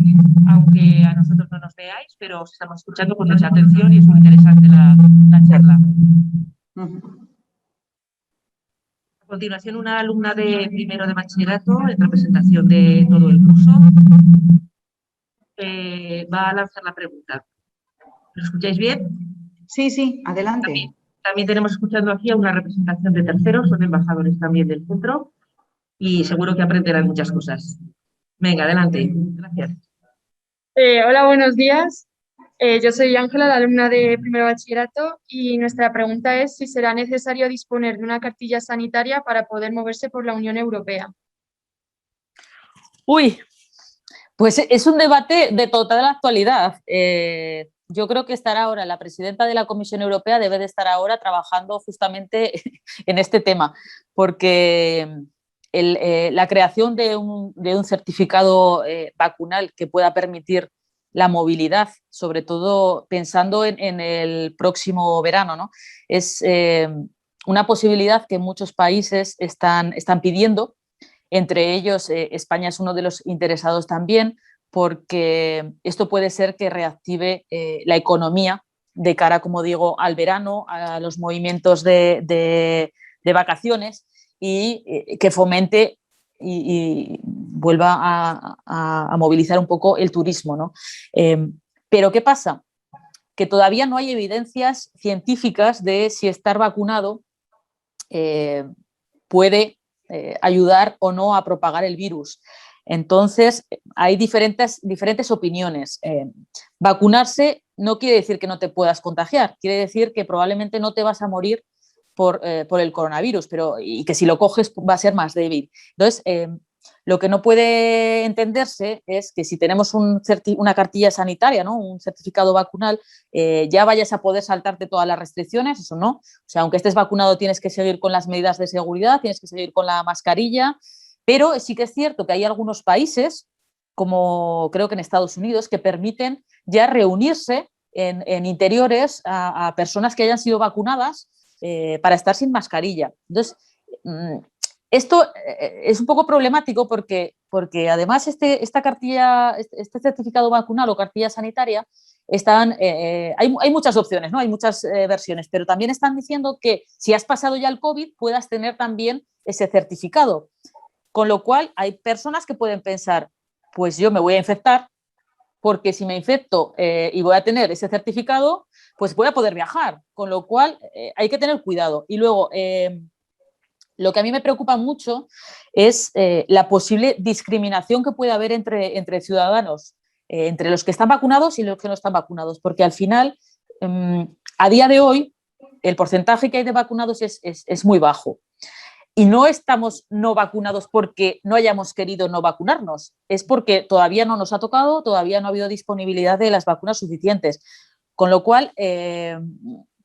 aunque a nosotros no nos veáis, pero os estamos escuchando con mucha atención y es muy interesante la charla. A continuación, una alumna de primero de bachillerato, en representación de todo el curso, va a lanzar la pregunta. ¿Lo escucháis bien? Sí, sí, adelante. también tenemos escuchando aquí a una representación de terceros, son embajadores también del centro y seguro que aprenderán muchas cosas. Venga, adelante. Gracias. Hola, buenos días. Yo soy Ángela, la alumna de primero bachillerato, y nuestra pregunta es si será necesario disponer de una cartilla sanitaria para poder moverse por la Unión Europea. Uy, pues es un debate de total actualidad. Yo creo que estará ahora, la presidenta de la Comisión Europea debe de estar ahora trabajando justamente en este tema, porque la creación de un certificado vacunal que pueda permitir la movilidad, sobre todo pensando en el próximo verano, ¿no? Es una posibilidad que muchos países están pidiendo. Entre ellos, España es uno de los interesados también, porque esto puede ser que reactive la economía de cara, como digo, al verano, a los movimientos de vacaciones y que fomente y vuelva a movilizar un poco el turismo, ¿no? Pero ¿qué pasa? Que todavía no hay evidencias científicas de si estar vacunado puede ayudar o no a propagar el virus. Entonces, hay diferentes opiniones. Vacunarse no quiere decir que no te puedas contagiar, quiere decir que probablemente no te vas a morir por el coronavirus, y que si lo coges va a ser más débil. Entonces, lo que no puede entenderse es que si tenemos una cartilla sanitaria, ¿no? Un certificado vacunal, ya vayas a poder saltarte todas las restricciones, eso no. O sea, aunque estés vacunado tienes que seguir con las medidas de seguridad, tienes que seguir con la mascarilla, pero sí que es cierto que hay algunos países, como creo que en Estados Unidos, que permiten ya reunirse en interiores a personas que hayan sido vacunadas para estar sin mascarilla. Entonces, esto es un poco problemático porque además esta cartilla, este certificado vacunal o cartilla sanitaria, hay muchas opciones, ¿no? Hay muchas versiones, pero también están diciendo que si has pasado ya el COVID puedas tener también ese certificado. Con lo cual hay personas que pueden pensar, pues yo me voy a infectar porque si me infecto y voy a tener ese certificado, pues voy a poder viajar. Con lo cual hay que tener cuidado. Y luego, lo que a mí me preocupa mucho es la posible discriminación que puede haber entre ciudadanos, entre los que están vacunados y los que no están vacunados, porque al final, a día de hoy, el porcentaje que hay de vacunados es muy bajo. Y no estamos no vacunados porque no hayamos querido no vacunarnos, es porque todavía no nos ha tocado, todavía no ha habido disponibilidad de las vacunas suficientes. Con lo cual,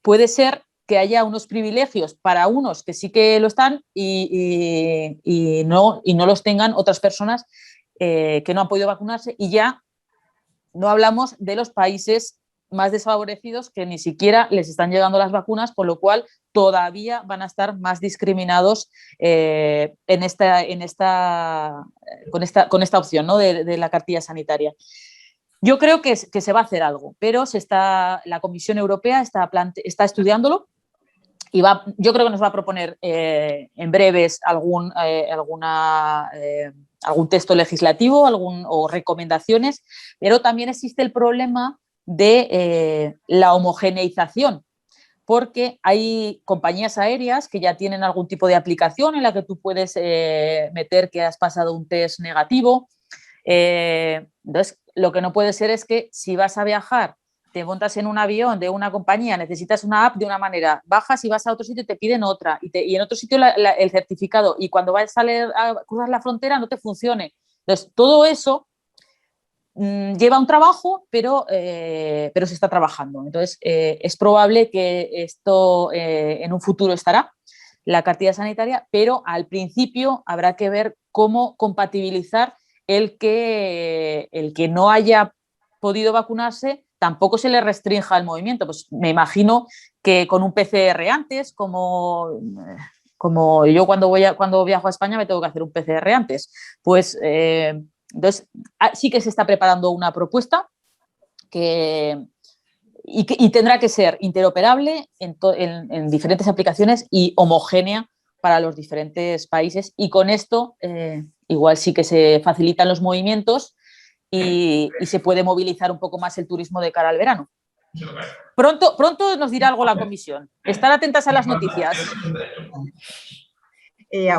puede ser que haya unos privilegios para unos que sí que lo están y no los tengan otras personas que no han podido vacunarse, y ya no hablamos de los países más desfavorecidos que ni siquiera les están llegando las vacunas, con lo cual todavía van a estar más discriminados con esta opción, ¿no? de la cartilla sanitaria. Yo creo que se va a hacer algo, pero la Comisión Europea está estudiándolo y yo creo que nos va a proponer en breves algún texto legislativo o recomendaciones, pero también existe el problema de la homogeneización, porque hay compañías aéreas que ya tienen algún tipo de aplicación en la que tú puedes meter que has pasado un test negativo. Entonces, lo que no puede ser es que si vas a viajar, te montas en un avión de una compañía, necesitas una app de una manera, bajas y vas a otro sitio y te piden otra, y en otro sitio el certificado, y cuando vas a cruzar la frontera no te funcione. Entonces, todo eso lleva un trabajo, pero se está trabajando. Entonces, es probable que esto en un futuro estará, la cartilla sanitaria, pero al principio habrá que ver cómo compatibilizar el que no haya podido vacunarse, tampoco se le restrinja el movimiento. Pues me imagino que con un PCR antes, como yo cuando viajo a España me tengo que hacer un PCR antes, pues entonces sí que se está preparando una propuesta y tendrá que ser interoperable en diferentes aplicaciones y homogénea para los diferentes países, y con esto igual sí que se facilitan los movimientos y se puede movilizar un poco más el turismo de cara al verano. Pronto nos dirá algo la comisión. Estar atentas a las noticias.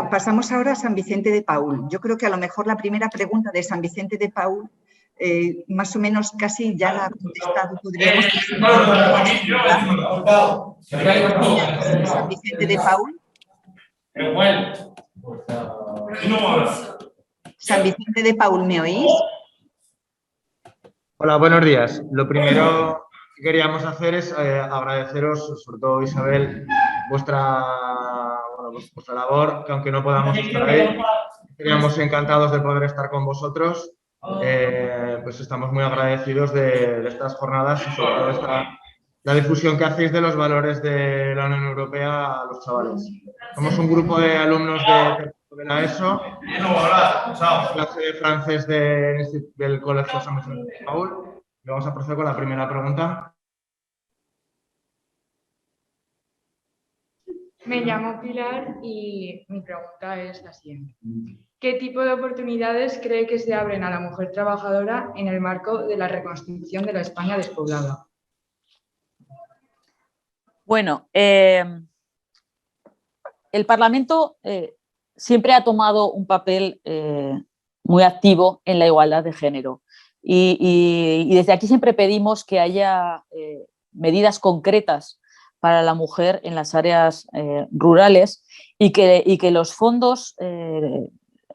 Pasamos ahora a San Vicente de Paúl. Yo creo que a lo mejor la primera pregunta de San Vicente de Paúl, más o menos casi ya la ha contestado. Podríamos San Vicente de Paúl. San Vicente de Paúl, ¿me oís? Hola, buenos días. Lo primero que queríamos hacer es agradeceros, sobre todo Isabel, vuestra labor, que aunque no podamos estar ahí, estaríamos encantados de poder estar con vosotros. Pues estamos muy agradecidos de estas jornadas y sobre todo la difusión que hacéis de los valores de la Unión Europea a los chavales. Somos un grupo de alumnos de la ESO, clase de francés del Colegio San Vicente de Paúl. Y vamos a proceder con la primera pregunta. Me llamo Pilar y mi pregunta es la siguiente. ¿Qué tipo de oportunidades cree que se abren a la mujer trabajadora en el marco de la reconstrucción de la España despoblada? Bueno, el Parlamento siempre ha tomado un papel muy activo en la igualdad de género y desde aquí siempre pedimos que haya medidas concretas para la mujer en las áreas rurales y que los fondos,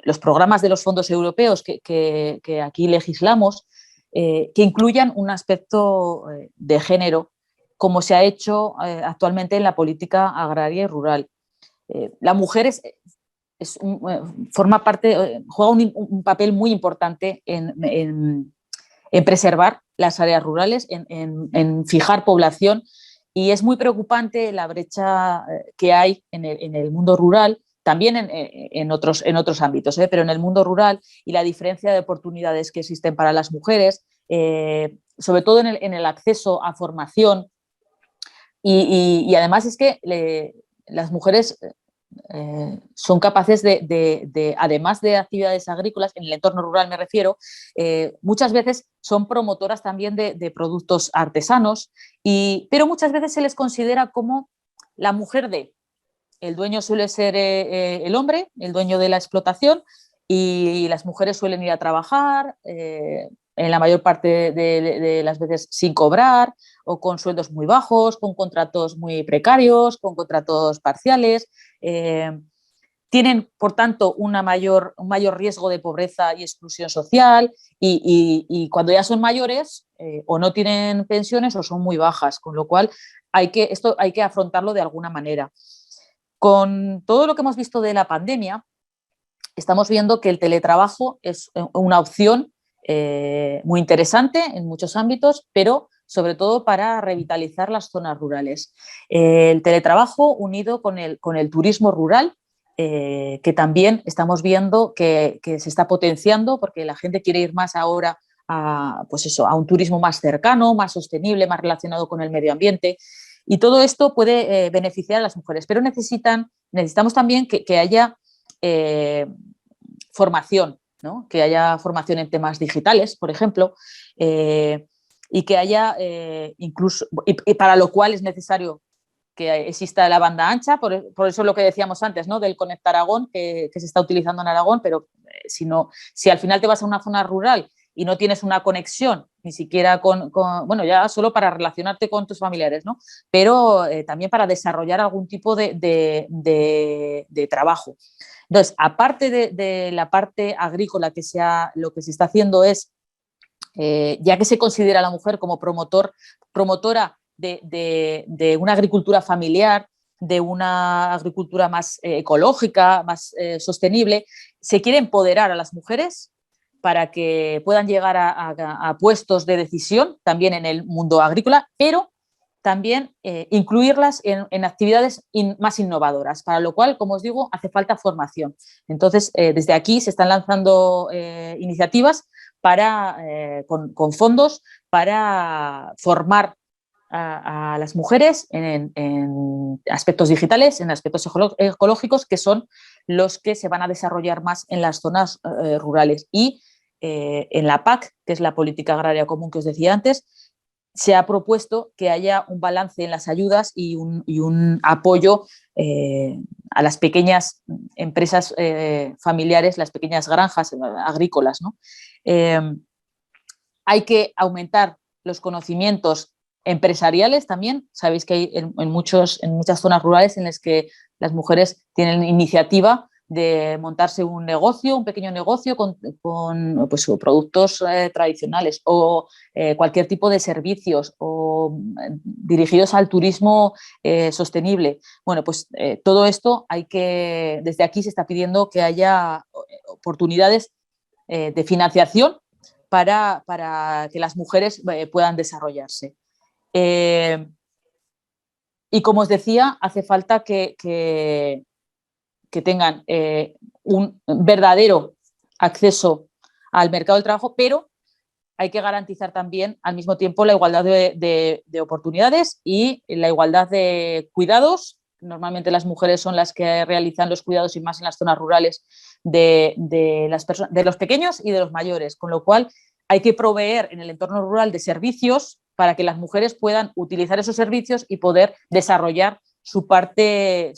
los programas de los fondos europeos que aquí legislamos, que incluyan un aspecto de género, como se ha hecho actualmente en la política agraria y rural. La mujer forma parte, juega un papel muy importante en preservar las áreas rurales, en fijar población, y es muy preocupante la brecha que hay en el mundo rural, también en otros ámbitos, pero en el mundo rural, y la diferencia de oportunidades que existen para las mujeres, sobre todo en el acceso a formación. Y además es que las mujeres son capaces además de actividades agrícolas, en el entorno rural me refiero, muchas veces son promotoras también de productos artesanos, pero muchas veces se les considera como la mujer de. El dueño suele ser el hombre, el dueño de la explotación, y las mujeres suelen ir a trabajar, en la mayor parte de las veces sin cobrar, o con sueldos muy bajos, con contratos muy precarios, con contratos parciales. Tienen, por tanto, un mayor riesgo de pobreza y exclusión social, y cuando ya son mayores o no tienen pensiones o son muy bajas, con lo cual esto hay que afrontarlo de alguna manera. Con todo lo que hemos visto de la pandemia, estamos viendo que el teletrabajo es una opción muy interesante en muchos ámbitos, pero sobre todo para revitalizar las zonas rurales. El teletrabajo unido con el turismo rural, que también estamos viendo que se está potenciando, porque la gente quiere ir más ahora a un turismo más cercano, más sostenible, más relacionado con el medio ambiente. Y todo esto puede beneficiar a las mujeres, pero necesitamos también que haya formación, ¿no? Que haya formación en temas digitales, por ejemplo, y que haya incluso, y para lo cual es necesario que exista la banda ancha, por eso lo que decíamos antes, ¿no? Del Conect Aragón, que se está utilizando en Aragón, pero si al final te vas a una zona rural y no tienes una conexión, ni siquiera bueno, ya solo para relacionarte con tus familiares, ¿no? Pero también para desarrollar algún tipo de trabajo. Entonces, aparte de la parte agrícola, lo que se está haciendo es, ya que se considera a la mujer como promotora de una agricultura familiar, de una agricultura más ecológica, más sostenible, se quiere empoderar a las mujeres para que puedan llegar a puestos de decisión también en el mundo agrícola, pero también incluirlas en actividades más innovadoras, para lo cual, como os digo, hace falta formación. Entonces, desde aquí se están lanzando iniciativas con fondos para formar a las mujeres en aspectos digitales, en aspectos ecológicos, que son los que se van a desarrollar más en las zonas rurales. Y en la PAC, que es la Política Agraria Común que os decía antes, se ha propuesto que haya un balance en las ayudas y un apoyo a las pequeñas empresas familiares, las pequeñas granjas agrícolas, ¿no? Hay que aumentar los conocimientos empresariales también. Sabéis que hay en muchas zonas rurales en las que las mujeres tienen iniciativa de montarse un negocio, un pequeño negocio con pues, productos tradicionales o cualquier tipo de servicios o dirigidos al turismo sostenible. Bueno, pues todo esto desde aquí se está pidiendo que haya oportunidades de financiación para que las mujeres puedan desarrollarse. Y como os decía, hace falta que tengan un verdadero acceso al mercado del trabajo, pero hay que garantizar también al mismo tiempo la igualdad de oportunidades y la igualdad de cuidados. Normalmente las mujeres son las que realizan los cuidados y más en las zonas rurales de los pequeños y de los mayores, con lo cual hay que proveer en el entorno rural de servicios para que las mujeres puedan utilizar esos servicios y poder desarrollar su parte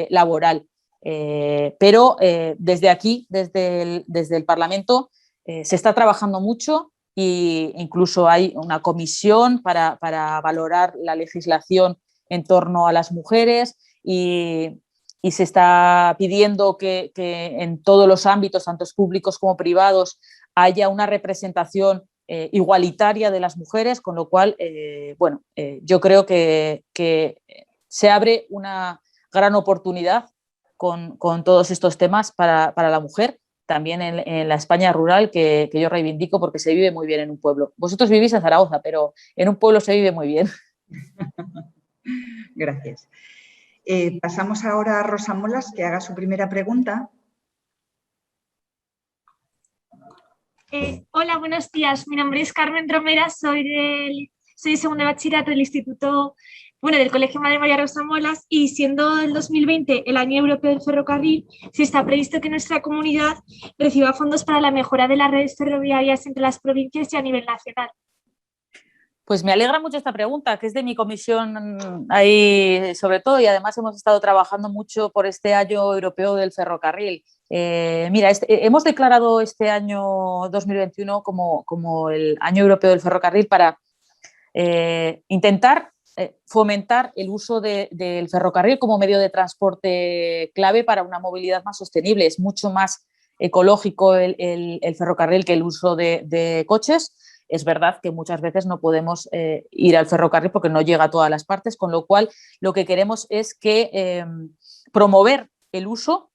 laboral. Pero desde aquí, desde el Parlamento, se está trabajando mucho e incluso hay una comisión para valorar la legislación en torno a las mujeres y se está pidiendo que en todos los ámbitos, tanto públicos como privados, haya una representación igualitaria de las mujeres, con lo cual, yo creo que se abre una gran oportunidad con todos estos temas para la mujer, también en la España rural que yo reivindico porque se vive muy bien en un pueblo. Vosotros vivís en Zaragoza, pero en un pueblo se vive muy bien. Gracias. Pasamos ahora a Rosa Molas, que haga su primera pregunta. Hola, buenos días. Mi nombre es Carmen Romera, soy de segundo de bachillerato del Instituto, del Colegio Madre María Rosa Molas, y siendo el 2020 el Año Europeo del Ferrocarril, sí está previsto que nuestra comunidad reciba fondos para la mejora de las redes ferroviarias entre las provincias y a nivel nacional. Pues me alegra mucho esta pregunta, que es de mi comisión ahí sobre todo, y además hemos estado trabajando mucho por este Año Europeo del Ferrocarril. Mira, hemos declarado este año 2021 como el Año Europeo del Ferrocarril para intentar fomentar el uso del ferrocarril como medio de transporte clave para una movilidad más sostenible. Es mucho más ecológico el ferrocarril que el uso de coches. Es verdad que muchas veces no podemos ir al ferrocarril porque no llega a todas las partes, con lo cual lo que queremos es que promover el uso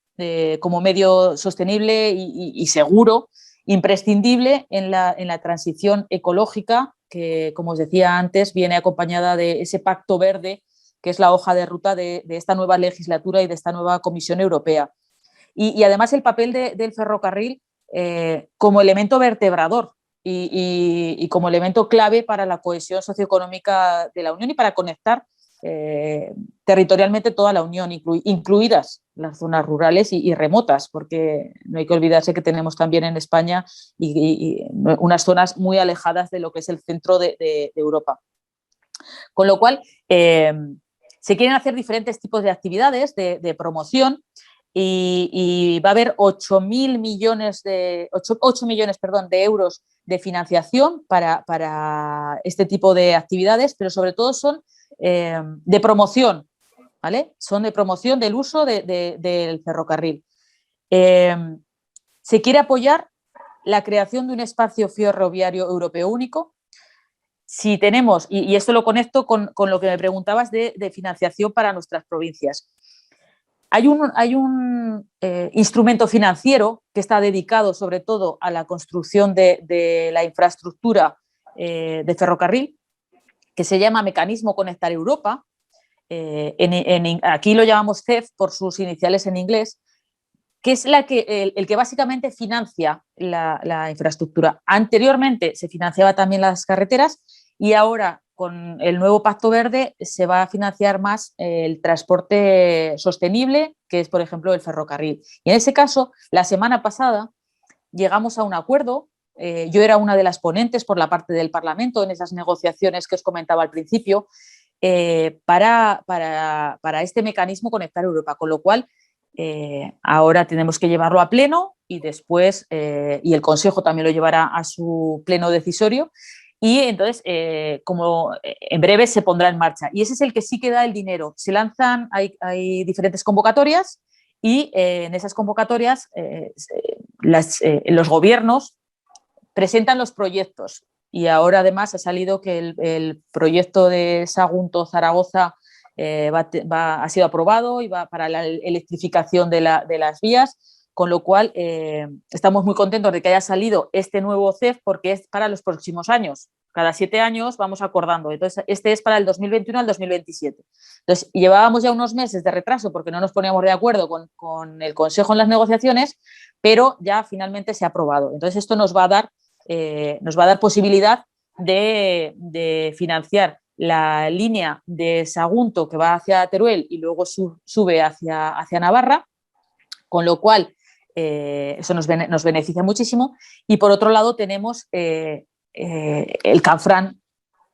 como medio sostenible y seguro, imprescindible en la transición ecológica que, como os decía antes, viene acompañada de ese pacto verde que es la hoja de ruta de esta nueva legislatura y de esta nueva Comisión Europea. Y además el papel del ferrocarril como elemento vertebrador y como elemento clave para la cohesión socioeconómica de la Unión y para conectar territorialmente toda la Unión, incluidas las zonas rurales y remotas, porque no hay que olvidarse que tenemos también en España y unas zonas muy alejadas de lo que es el centro de Europa. Con lo cual, se quieren hacer diferentes tipos de actividades de promoción y va a haber 8 millones de euros de financiación para este tipo de actividades, pero sobre todo son de promoción, ¿vale? Son de promoción del uso del ferrocarril. Se quiere apoyar la creación de un espacio ferroviario europeo único. Si tenemos, y esto lo conecto con lo que me preguntabas de financiación para nuestras provincias. Hay un instrumento financiero que está dedicado sobre todo a la construcción de la infraestructura de ferrocarril, que se llama Mecanismo Conectar Europa. Aquí lo llamamos CEF por sus iniciales en inglés, que es el que básicamente financia la infraestructura. Anteriormente se financiaba también las carreteras y ahora con el nuevo Pacto Verde se va a financiar más el transporte sostenible, que es, por ejemplo, el ferrocarril. Y en ese caso, la semana pasada llegamos a un acuerdo yo era una de las ponentes por la parte del Parlamento en esas negociaciones que os comentaba al principio, para este mecanismo Conectar Europa, con lo cual ahora tenemos que llevarlo a pleno y después, y el Consejo también lo llevará a su pleno decisorio, y entonces, como en breve se pondrá en marcha. Y ese es el que sí que da el dinero. Se lanzan, hay diferentes convocatorias y en esas convocatorias los gobiernos presentan los proyectos. Y ahora además ha salido que el proyecto de Sagunto-Zaragoza ha sido aprobado y va para la electrificación de las vías, con lo cual estamos muy contentos de que haya salido este nuevo CEF porque es para los próximos años. Cada 7 años vamos acordando. Entonces, este es para el 2021 al 2027. Entonces, llevábamos ya unos meses de retraso porque no nos poníamos de acuerdo con el Consejo en las negociaciones, pero ya finalmente se ha aprobado. Entonces, esto nos va a dar posibilidad de financiar la línea de Sagunto que va hacia Teruel y luego sube hacia Navarra, con lo cual eso nos beneficia muchísimo. Y por otro lado tenemos el Canfran,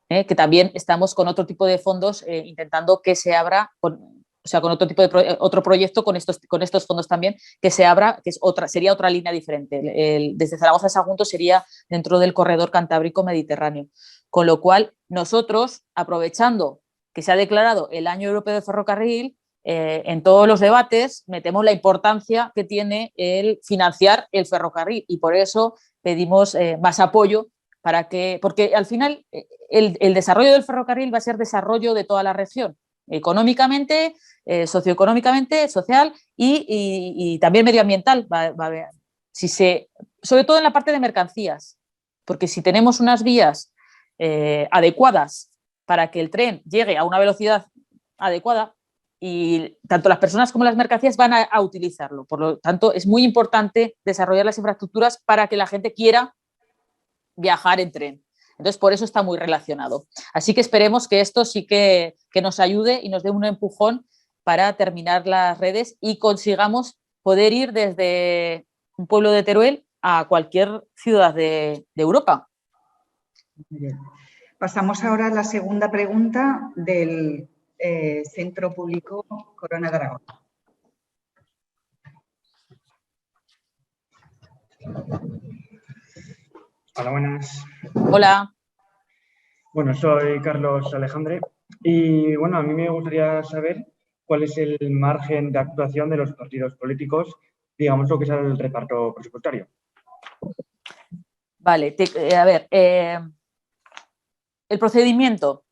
que también estamos con otro tipo de fondos intentando que se abra, con otro tipo de otro proyecto con estos fondos también, que se abra, que sería otra línea diferente. Desde Zaragoza a Sagunto sería dentro del corredor cantábrico mediterráneo. Con lo cual, nosotros, aprovechando que se ha declarado el Año Europeo de Ferrocarril, en todos los debates metemos la importancia que tiene el financiar el ferrocarril y por eso pedimos más apoyo porque al final el desarrollo del ferrocarril va a ser desarrollo de toda la región, económicamente, socioeconómicamente, social y también medioambiental. Sobre todo en la parte de mercancías, porque si tenemos unas vías adecuadas para que el tren llegue a una velocidad adecuada, y tanto las personas como las mercancías van a utilizarlo. Por lo tanto, es muy importante desarrollar las infraestructuras para que la gente quiera viajar en tren. Entonces, por eso está muy relacionado. Así que esperemos que esto sí que nos ayude y nos dé un empujón para terminar las redes y consigamos poder ir desde un pueblo de Teruel a cualquier ciudad de Europa. Muy bien. Pasamos ahora a la segunda pregunta del Centro Público Corona de Aragón. Hola, buenas. Hola. Bueno, soy Carlos Alejandre y bueno, a mí me gustaría saber cuál es el margen de actuación de los partidos políticos, digamos lo que es el reparto presupuestario. Vale, a ver, el procedimiento.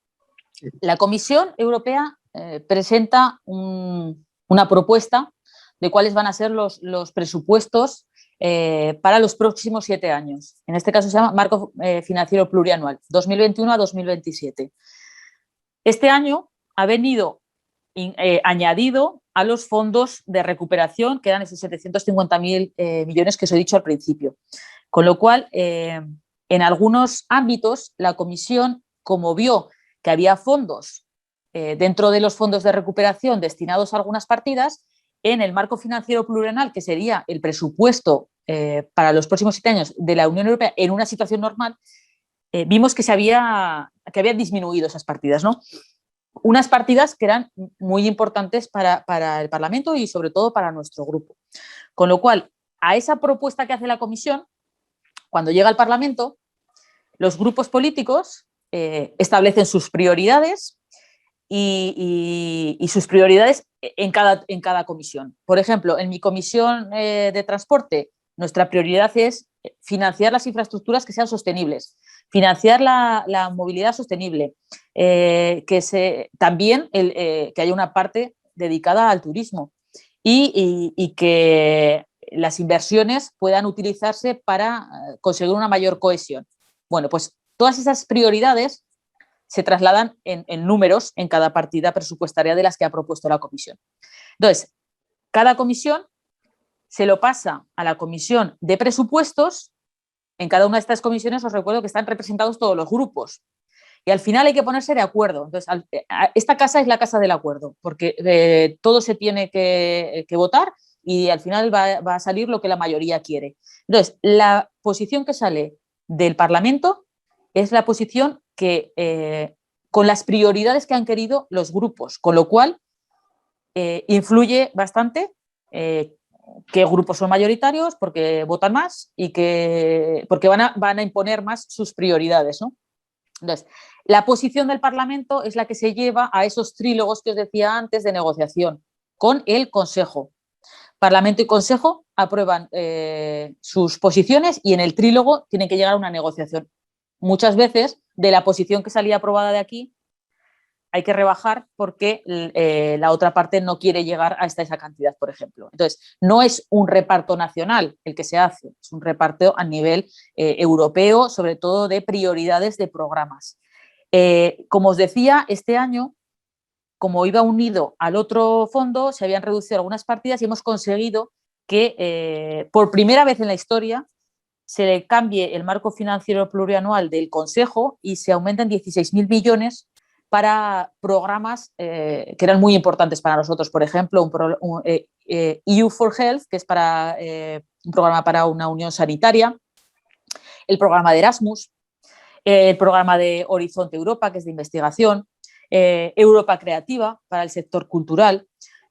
La Comisión Europea presenta una propuesta de cuáles van a ser los presupuestos para los próximos 7 años. En este caso se llama Marco Financiero Plurianual, 2021 a 2027. Este año ha venido añadido a los fondos de recuperación, que eran esos 750.000 millones que os he dicho al principio. Con lo cual, en algunos ámbitos, la Comisión, como vio que había fondos dentro de los fondos de recuperación destinados a algunas partidas, en el marco financiero plurianual, que sería el presupuesto para los próximos 7 años de la Unión Europea en una situación normal, vimos que habían disminuido esas partidas, ¿no? Unas partidas que eran muy importantes para el Parlamento y sobre todo para nuestro grupo. Con lo cual, a esa propuesta que hace la Comisión, cuando llega al Parlamento, los grupos políticos establecen sus prioridades y sus prioridades en cada comisión. Por ejemplo, en mi comisión de transporte, nuestra prioridad es financiar las infraestructuras que sean sostenibles, financiar la movilidad sostenible, también que haya una parte dedicada al turismo y que las inversiones puedan utilizarse para conseguir una mayor cohesión. Bueno, pues todas esas prioridades se trasladan en números en cada partida presupuestaria de las que ha propuesto la Comisión. Entonces, cada comisión se lo pasa a la Comisión de Presupuestos. En cada una de estas comisiones os recuerdo que están representados todos los grupos. Y al final hay que ponerse de acuerdo. Entonces, esta casa es la casa del acuerdo, porque todo se tiene que votar y al final va a salir lo que la mayoría quiere. Entonces, la posición que sale del Parlamento es la posición que, con las prioridades que han querido los grupos, con lo cual influye bastante qué grupos son mayoritarios, porque votan más y porque van a imponer más sus prioridades, ¿no? Entonces, la posición del Parlamento es la que se lleva a esos trílogos que os decía antes de negociación con el Consejo. Parlamento y Consejo aprueban sus posiciones y en el trílogo tienen que llegar a una negociación. Muchas veces, de la posición que salía aprobada de aquí, hay que rebajar porque la otra parte no quiere llegar hasta esa cantidad, por ejemplo. Entonces, no es un reparto nacional el que se hace, es un reparto a nivel europeo, sobre todo de prioridades de programas. Como os decía, este año, como iba unido al otro fondo, se habían reducido algunas partidas y hemos conseguido que por primera vez en la historia se le cambie el marco financiero plurianual del Consejo y se aumenten 16.000 millones para programas que eran muy importantes para nosotros. Por ejemplo, EU for Health, que es para un programa para una unión sanitaria, el programa de Erasmus, el programa de Horizonte Europa, que es de investigación, Europa Creativa para el sector cultural,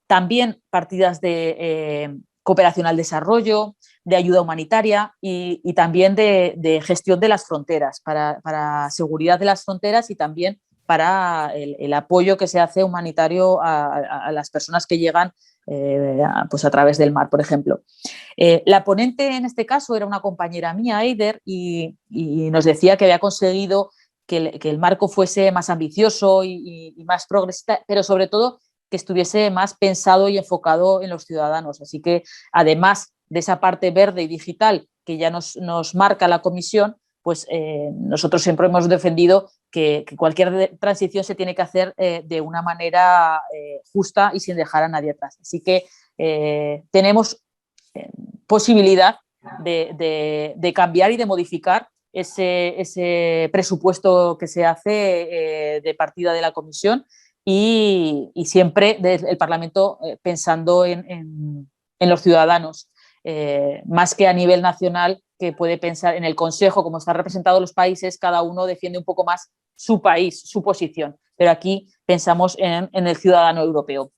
también partidas de cooperación al desarrollo, de ayuda humanitaria y también de gestión de las fronteras, para seguridad de las fronteras y también para el apoyo que se hace humanitario a las personas que llegan pues a través del mar, por ejemplo. La ponente en este caso era una compañera mía, Eider, y nos decía que había conseguido que el marco fuese más ambicioso y más progresista, pero sobre todo que estuviese más pensado y enfocado en los ciudadanos. Así que, además de esa parte verde y digital que ya nos marca la Comisión, pues nosotros siempre hemos defendido que cualquier transición se tiene que hacer de una manera justa y sin dejar a nadie atrás. Así que tenemos posibilidad de cambiar y de modificar ese presupuesto que se hace de partida de la Comisión y siempre desde el Parlamento pensando en los ciudadanos, más que a nivel nacional, que puede pensar en el Consejo, como están representados los países, cada uno defiende un poco más su país, su posición, pero aquí pensamos en el ciudadano europeo.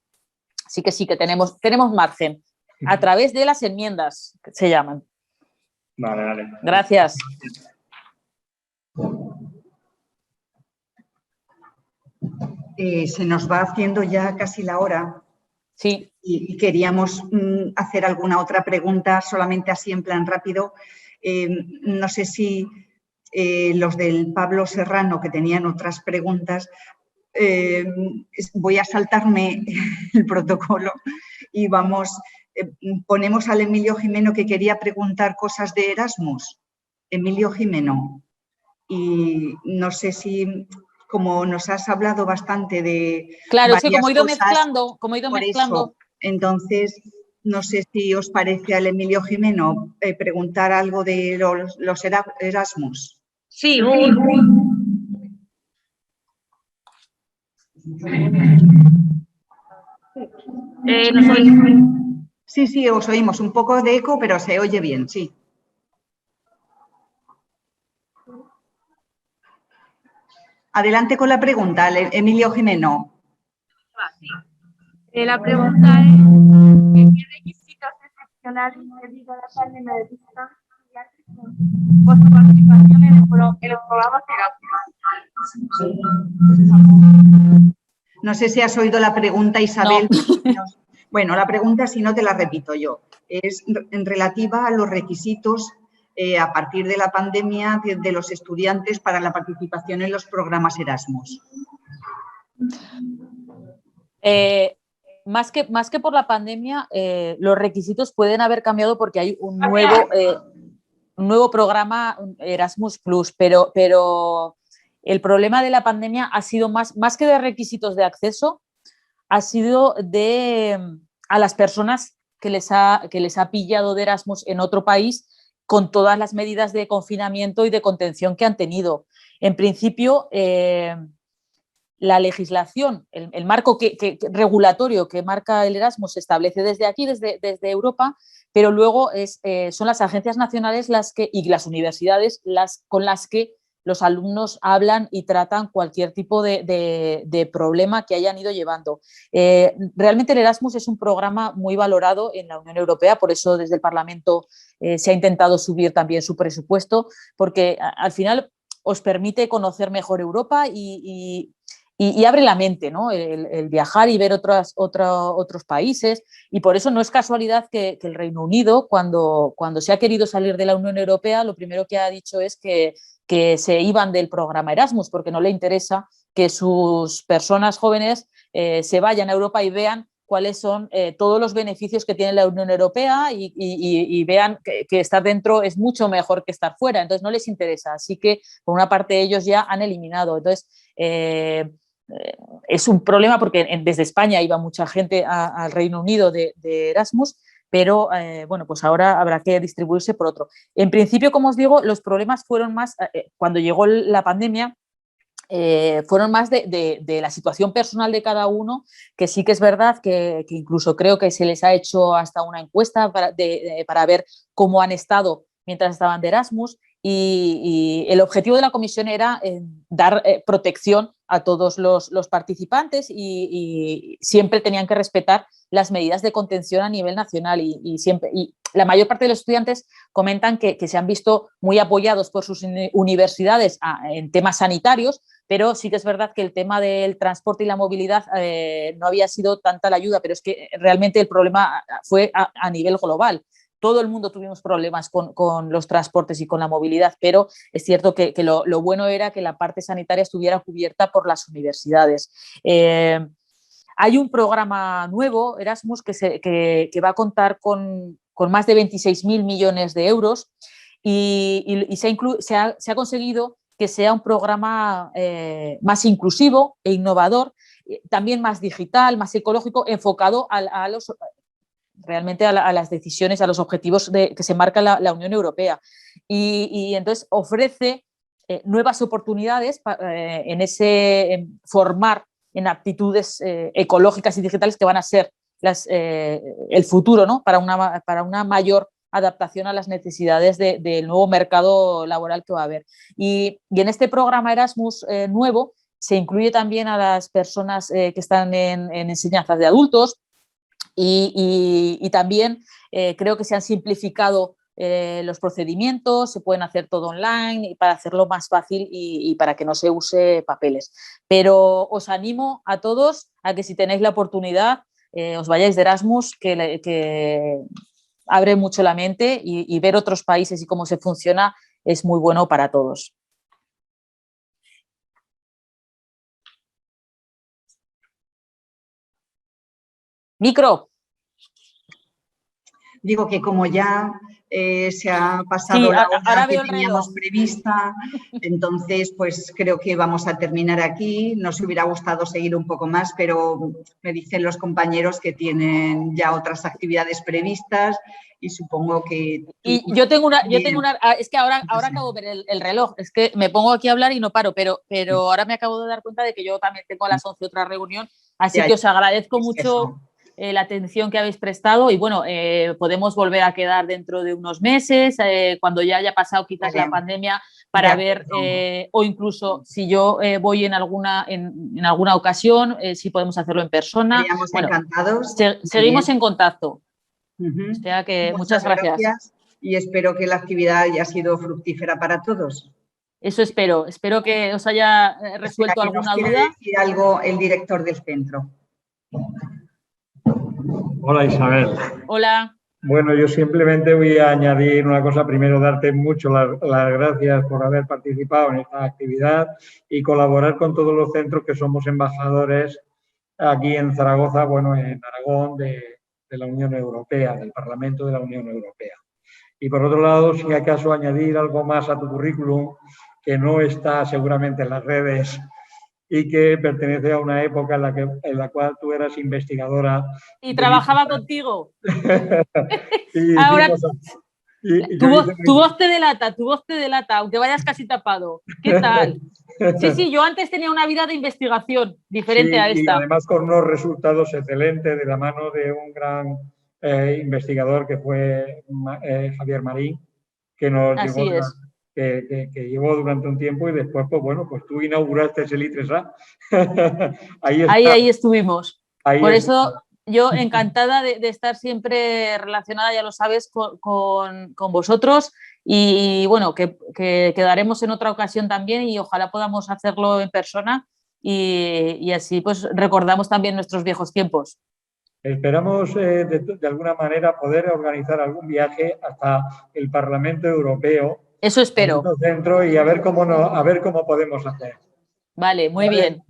Así que sí que tenemos margen a través de las enmiendas, que se llaman. Vale. Gracias. Se nos va haciendo ya casi la hora. Sí. Y queríamos hacer alguna otra pregunta, solamente así en plan rápido. No sé si los del Pablo Serrano, que tenían otras preguntas, voy a saltarme el protocolo y ponemos al Emilio Jimeno, que quería preguntar cosas de Erasmus. Emilio Jimeno. Y no sé si, como nos has hablado bastante de... Claro, es que como he ido cosas, mezclando... Eso, entonces, no sé si os parece al Emilio Jimeno preguntar algo de los Erasmus. Sí. ¿Nos oís? Sí, os oímos. Un poco de eco, pero se oye bien, sí. Adelante con la pregunta, Emilio Jimeno. La pregunta es, ¿qué requisitos excepcionales debido a la pandemia de distancia por su participación en los programas Erasmus? No sé si has oído la pregunta, Isabel. No. Bueno, la pregunta, si no, te la repito yo. Es en relativa a los requisitos a partir de la pandemia de los estudiantes para la participación en los programas Erasmus. Más que por la pandemia, los requisitos pueden haber cambiado porque hay un nuevo programa Erasmus Plus, pero el problema de la pandemia ha sido más que de requisitos de acceso, ha sido a las personas que les ha pillado de Erasmus en otro país con todas las medidas de confinamiento y de contención que han tenido. En principio, la legislación, el marco regulatorio que marca el Erasmus se establece desde aquí, desde Europa, pero luego son las agencias nacionales y las universidades con las que los alumnos hablan y tratan cualquier tipo de problema que hayan ido llevando. Realmente el Erasmus es un programa muy valorado en la Unión Europea, por eso desde el Parlamento se ha intentado subir también su presupuesto, porque al final os permite conocer mejor Europa y abre la mente, ¿no? El viajar y ver otros países, y por eso no es casualidad que el Reino Unido, cuando se ha querido salir de la Unión Europea, lo primero que ha dicho es que se iban del programa Erasmus, porque no le interesa que sus personas jóvenes se vayan a Europa y vean cuáles son todos los beneficios que tiene la Unión Europea y vean que estar dentro es mucho mejor que estar fuera. Entonces no les interesa, así que por una parte ellos ya han eliminado. Entonces es un problema porque desde España iba mucha gente al Reino Unido de Erasmus, pero bueno, pues ahora habrá que distribuirse por otro. En principio, como os digo, los problemas fueron más, cuando llegó la pandemia, fueron más de la situación personal de cada uno, que sí que es verdad que incluso creo que se les ha hecho hasta una encuesta para ver cómo han estado mientras estaban de Erasmus, y el objetivo de la comisión era dar protección a todos los participantes y siempre tenían que respetar las medidas de contención a nivel nacional y la mayor parte de los estudiantes comentan que se han visto muy apoyados por sus universidades en temas sanitarios, pero sí que es verdad que el tema del transporte y la movilidad no había sido tanta la ayuda, pero es que realmente el problema fue a nivel global. Todo el mundo tuvimos problemas con los transportes y con la movilidad, pero es cierto que lo bueno era que la parte sanitaria estuviera cubierta por las universidades. Hay un programa nuevo, Erasmus, que va a contar con más de 26.000 millones de euros y se ha conseguido que sea un programa más inclusivo e innovador, también más digital, más ecológico, enfocado realmente a las decisiones, a los objetivos que se marca la Unión Europea. Y entonces ofrece nuevas oportunidades en formar en aptitudes ecológicas y digitales que van a ser el futuro, ¿no? para una mayor adaptación a las necesidades del nuevo mercado laboral que va a haber. Y en este programa Erasmus nuevo se incluye también a las personas que están en enseñanzas de adultos y también creo que se han simplificado los procedimientos, se pueden hacer todo online para hacerlo más fácil y para que no se use papeles. Pero os animo a todos a que si tenéis la oportunidad os vayáis de Erasmus, que abre mucho la mente y ver otros países y cómo se funciona es muy bueno para todos. Micro. Digo que como ya se ha pasado la hora que teníamos prevista, entonces pues creo que vamos a terminar aquí. Nos hubiera gustado seguir un poco más, pero me dicen los compañeros que tienen ya otras actividades previstas y supongo que... yo tengo una, es que ahora acabo de ver el reloj, es que me pongo aquí a hablar y no paro, pero ahora me acabo de dar cuenta de que yo también tengo a las 11 otra reunión, así que os agradezco mucho la atención que habéis prestado y bueno, podemos volver a quedar dentro de unos meses, cuando ya haya pasado quizás la pandemia, para ver, o incluso si yo voy en alguna ocasión, si podemos hacerlo en persona. Estaríamos encantados. Seguimos en contacto. O sea que muchas gracias. Y espero que la actividad haya sido fructífera para todos. Eso espero que os haya resuelto alguna duda. ¿Quiere decir algo el director del centro? Hola Isabel. Hola. Bueno, yo simplemente voy a añadir una cosa. Primero, darte mucho las gracias por haber participado en esta actividad y colaborar con todos los centros que somos embajadores aquí en Zaragoza, bueno, en Aragón, de la Unión Europea, del Parlamento de la Unión Europea. Y por otro lado, si acaso añadir algo más a tu currículum, que no está seguramente en las redes y que pertenece a una época en la cual tú eras investigadora. Y trabajaba contigo. Tu voz te delata, aunque vayas casi tapado. ¿Qué tal? Sí, yo antes tenía una vida de investigación diferente a esta. Y además con unos resultados excelentes de la mano de un gran investigador que fue Javier Marín, que nos llevó, que llevó durante un tiempo y después, pues bueno, pues tú inauguraste ese I3A. Ahí estuvimos. Por eso eso yo encantada de estar siempre relacionada, ya lo sabes, con vosotros y bueno, que quedaremos en otra ocasión también y ojalá podamos hacerlo en persona y así pues recordamos también nuestros viejos tiempos. Esperamos de alguna manera poder organizar algún viaje hasta el Parlamento Europeo. Eso espero. Centro y a ver cómo podemos hacer. Vale, muy bien.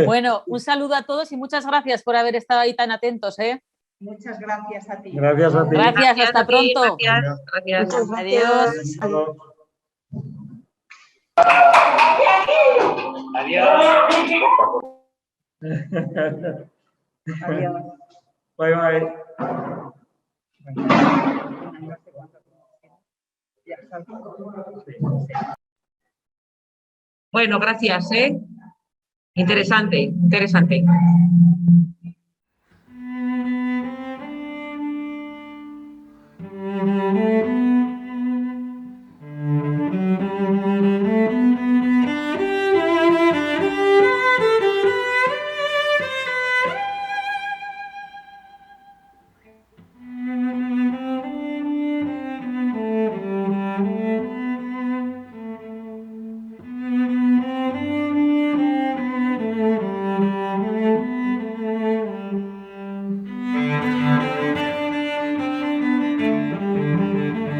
Bueno, un saludo a todos y muchas gracias por haber estado ahí tan atentos, ¿eh? Muchas gracias a ti. Gracias a ti. Gracias, hasta pronto. Gracias. Adiós. Adiós. Bye, bye. Bueno, gracias, Interesante.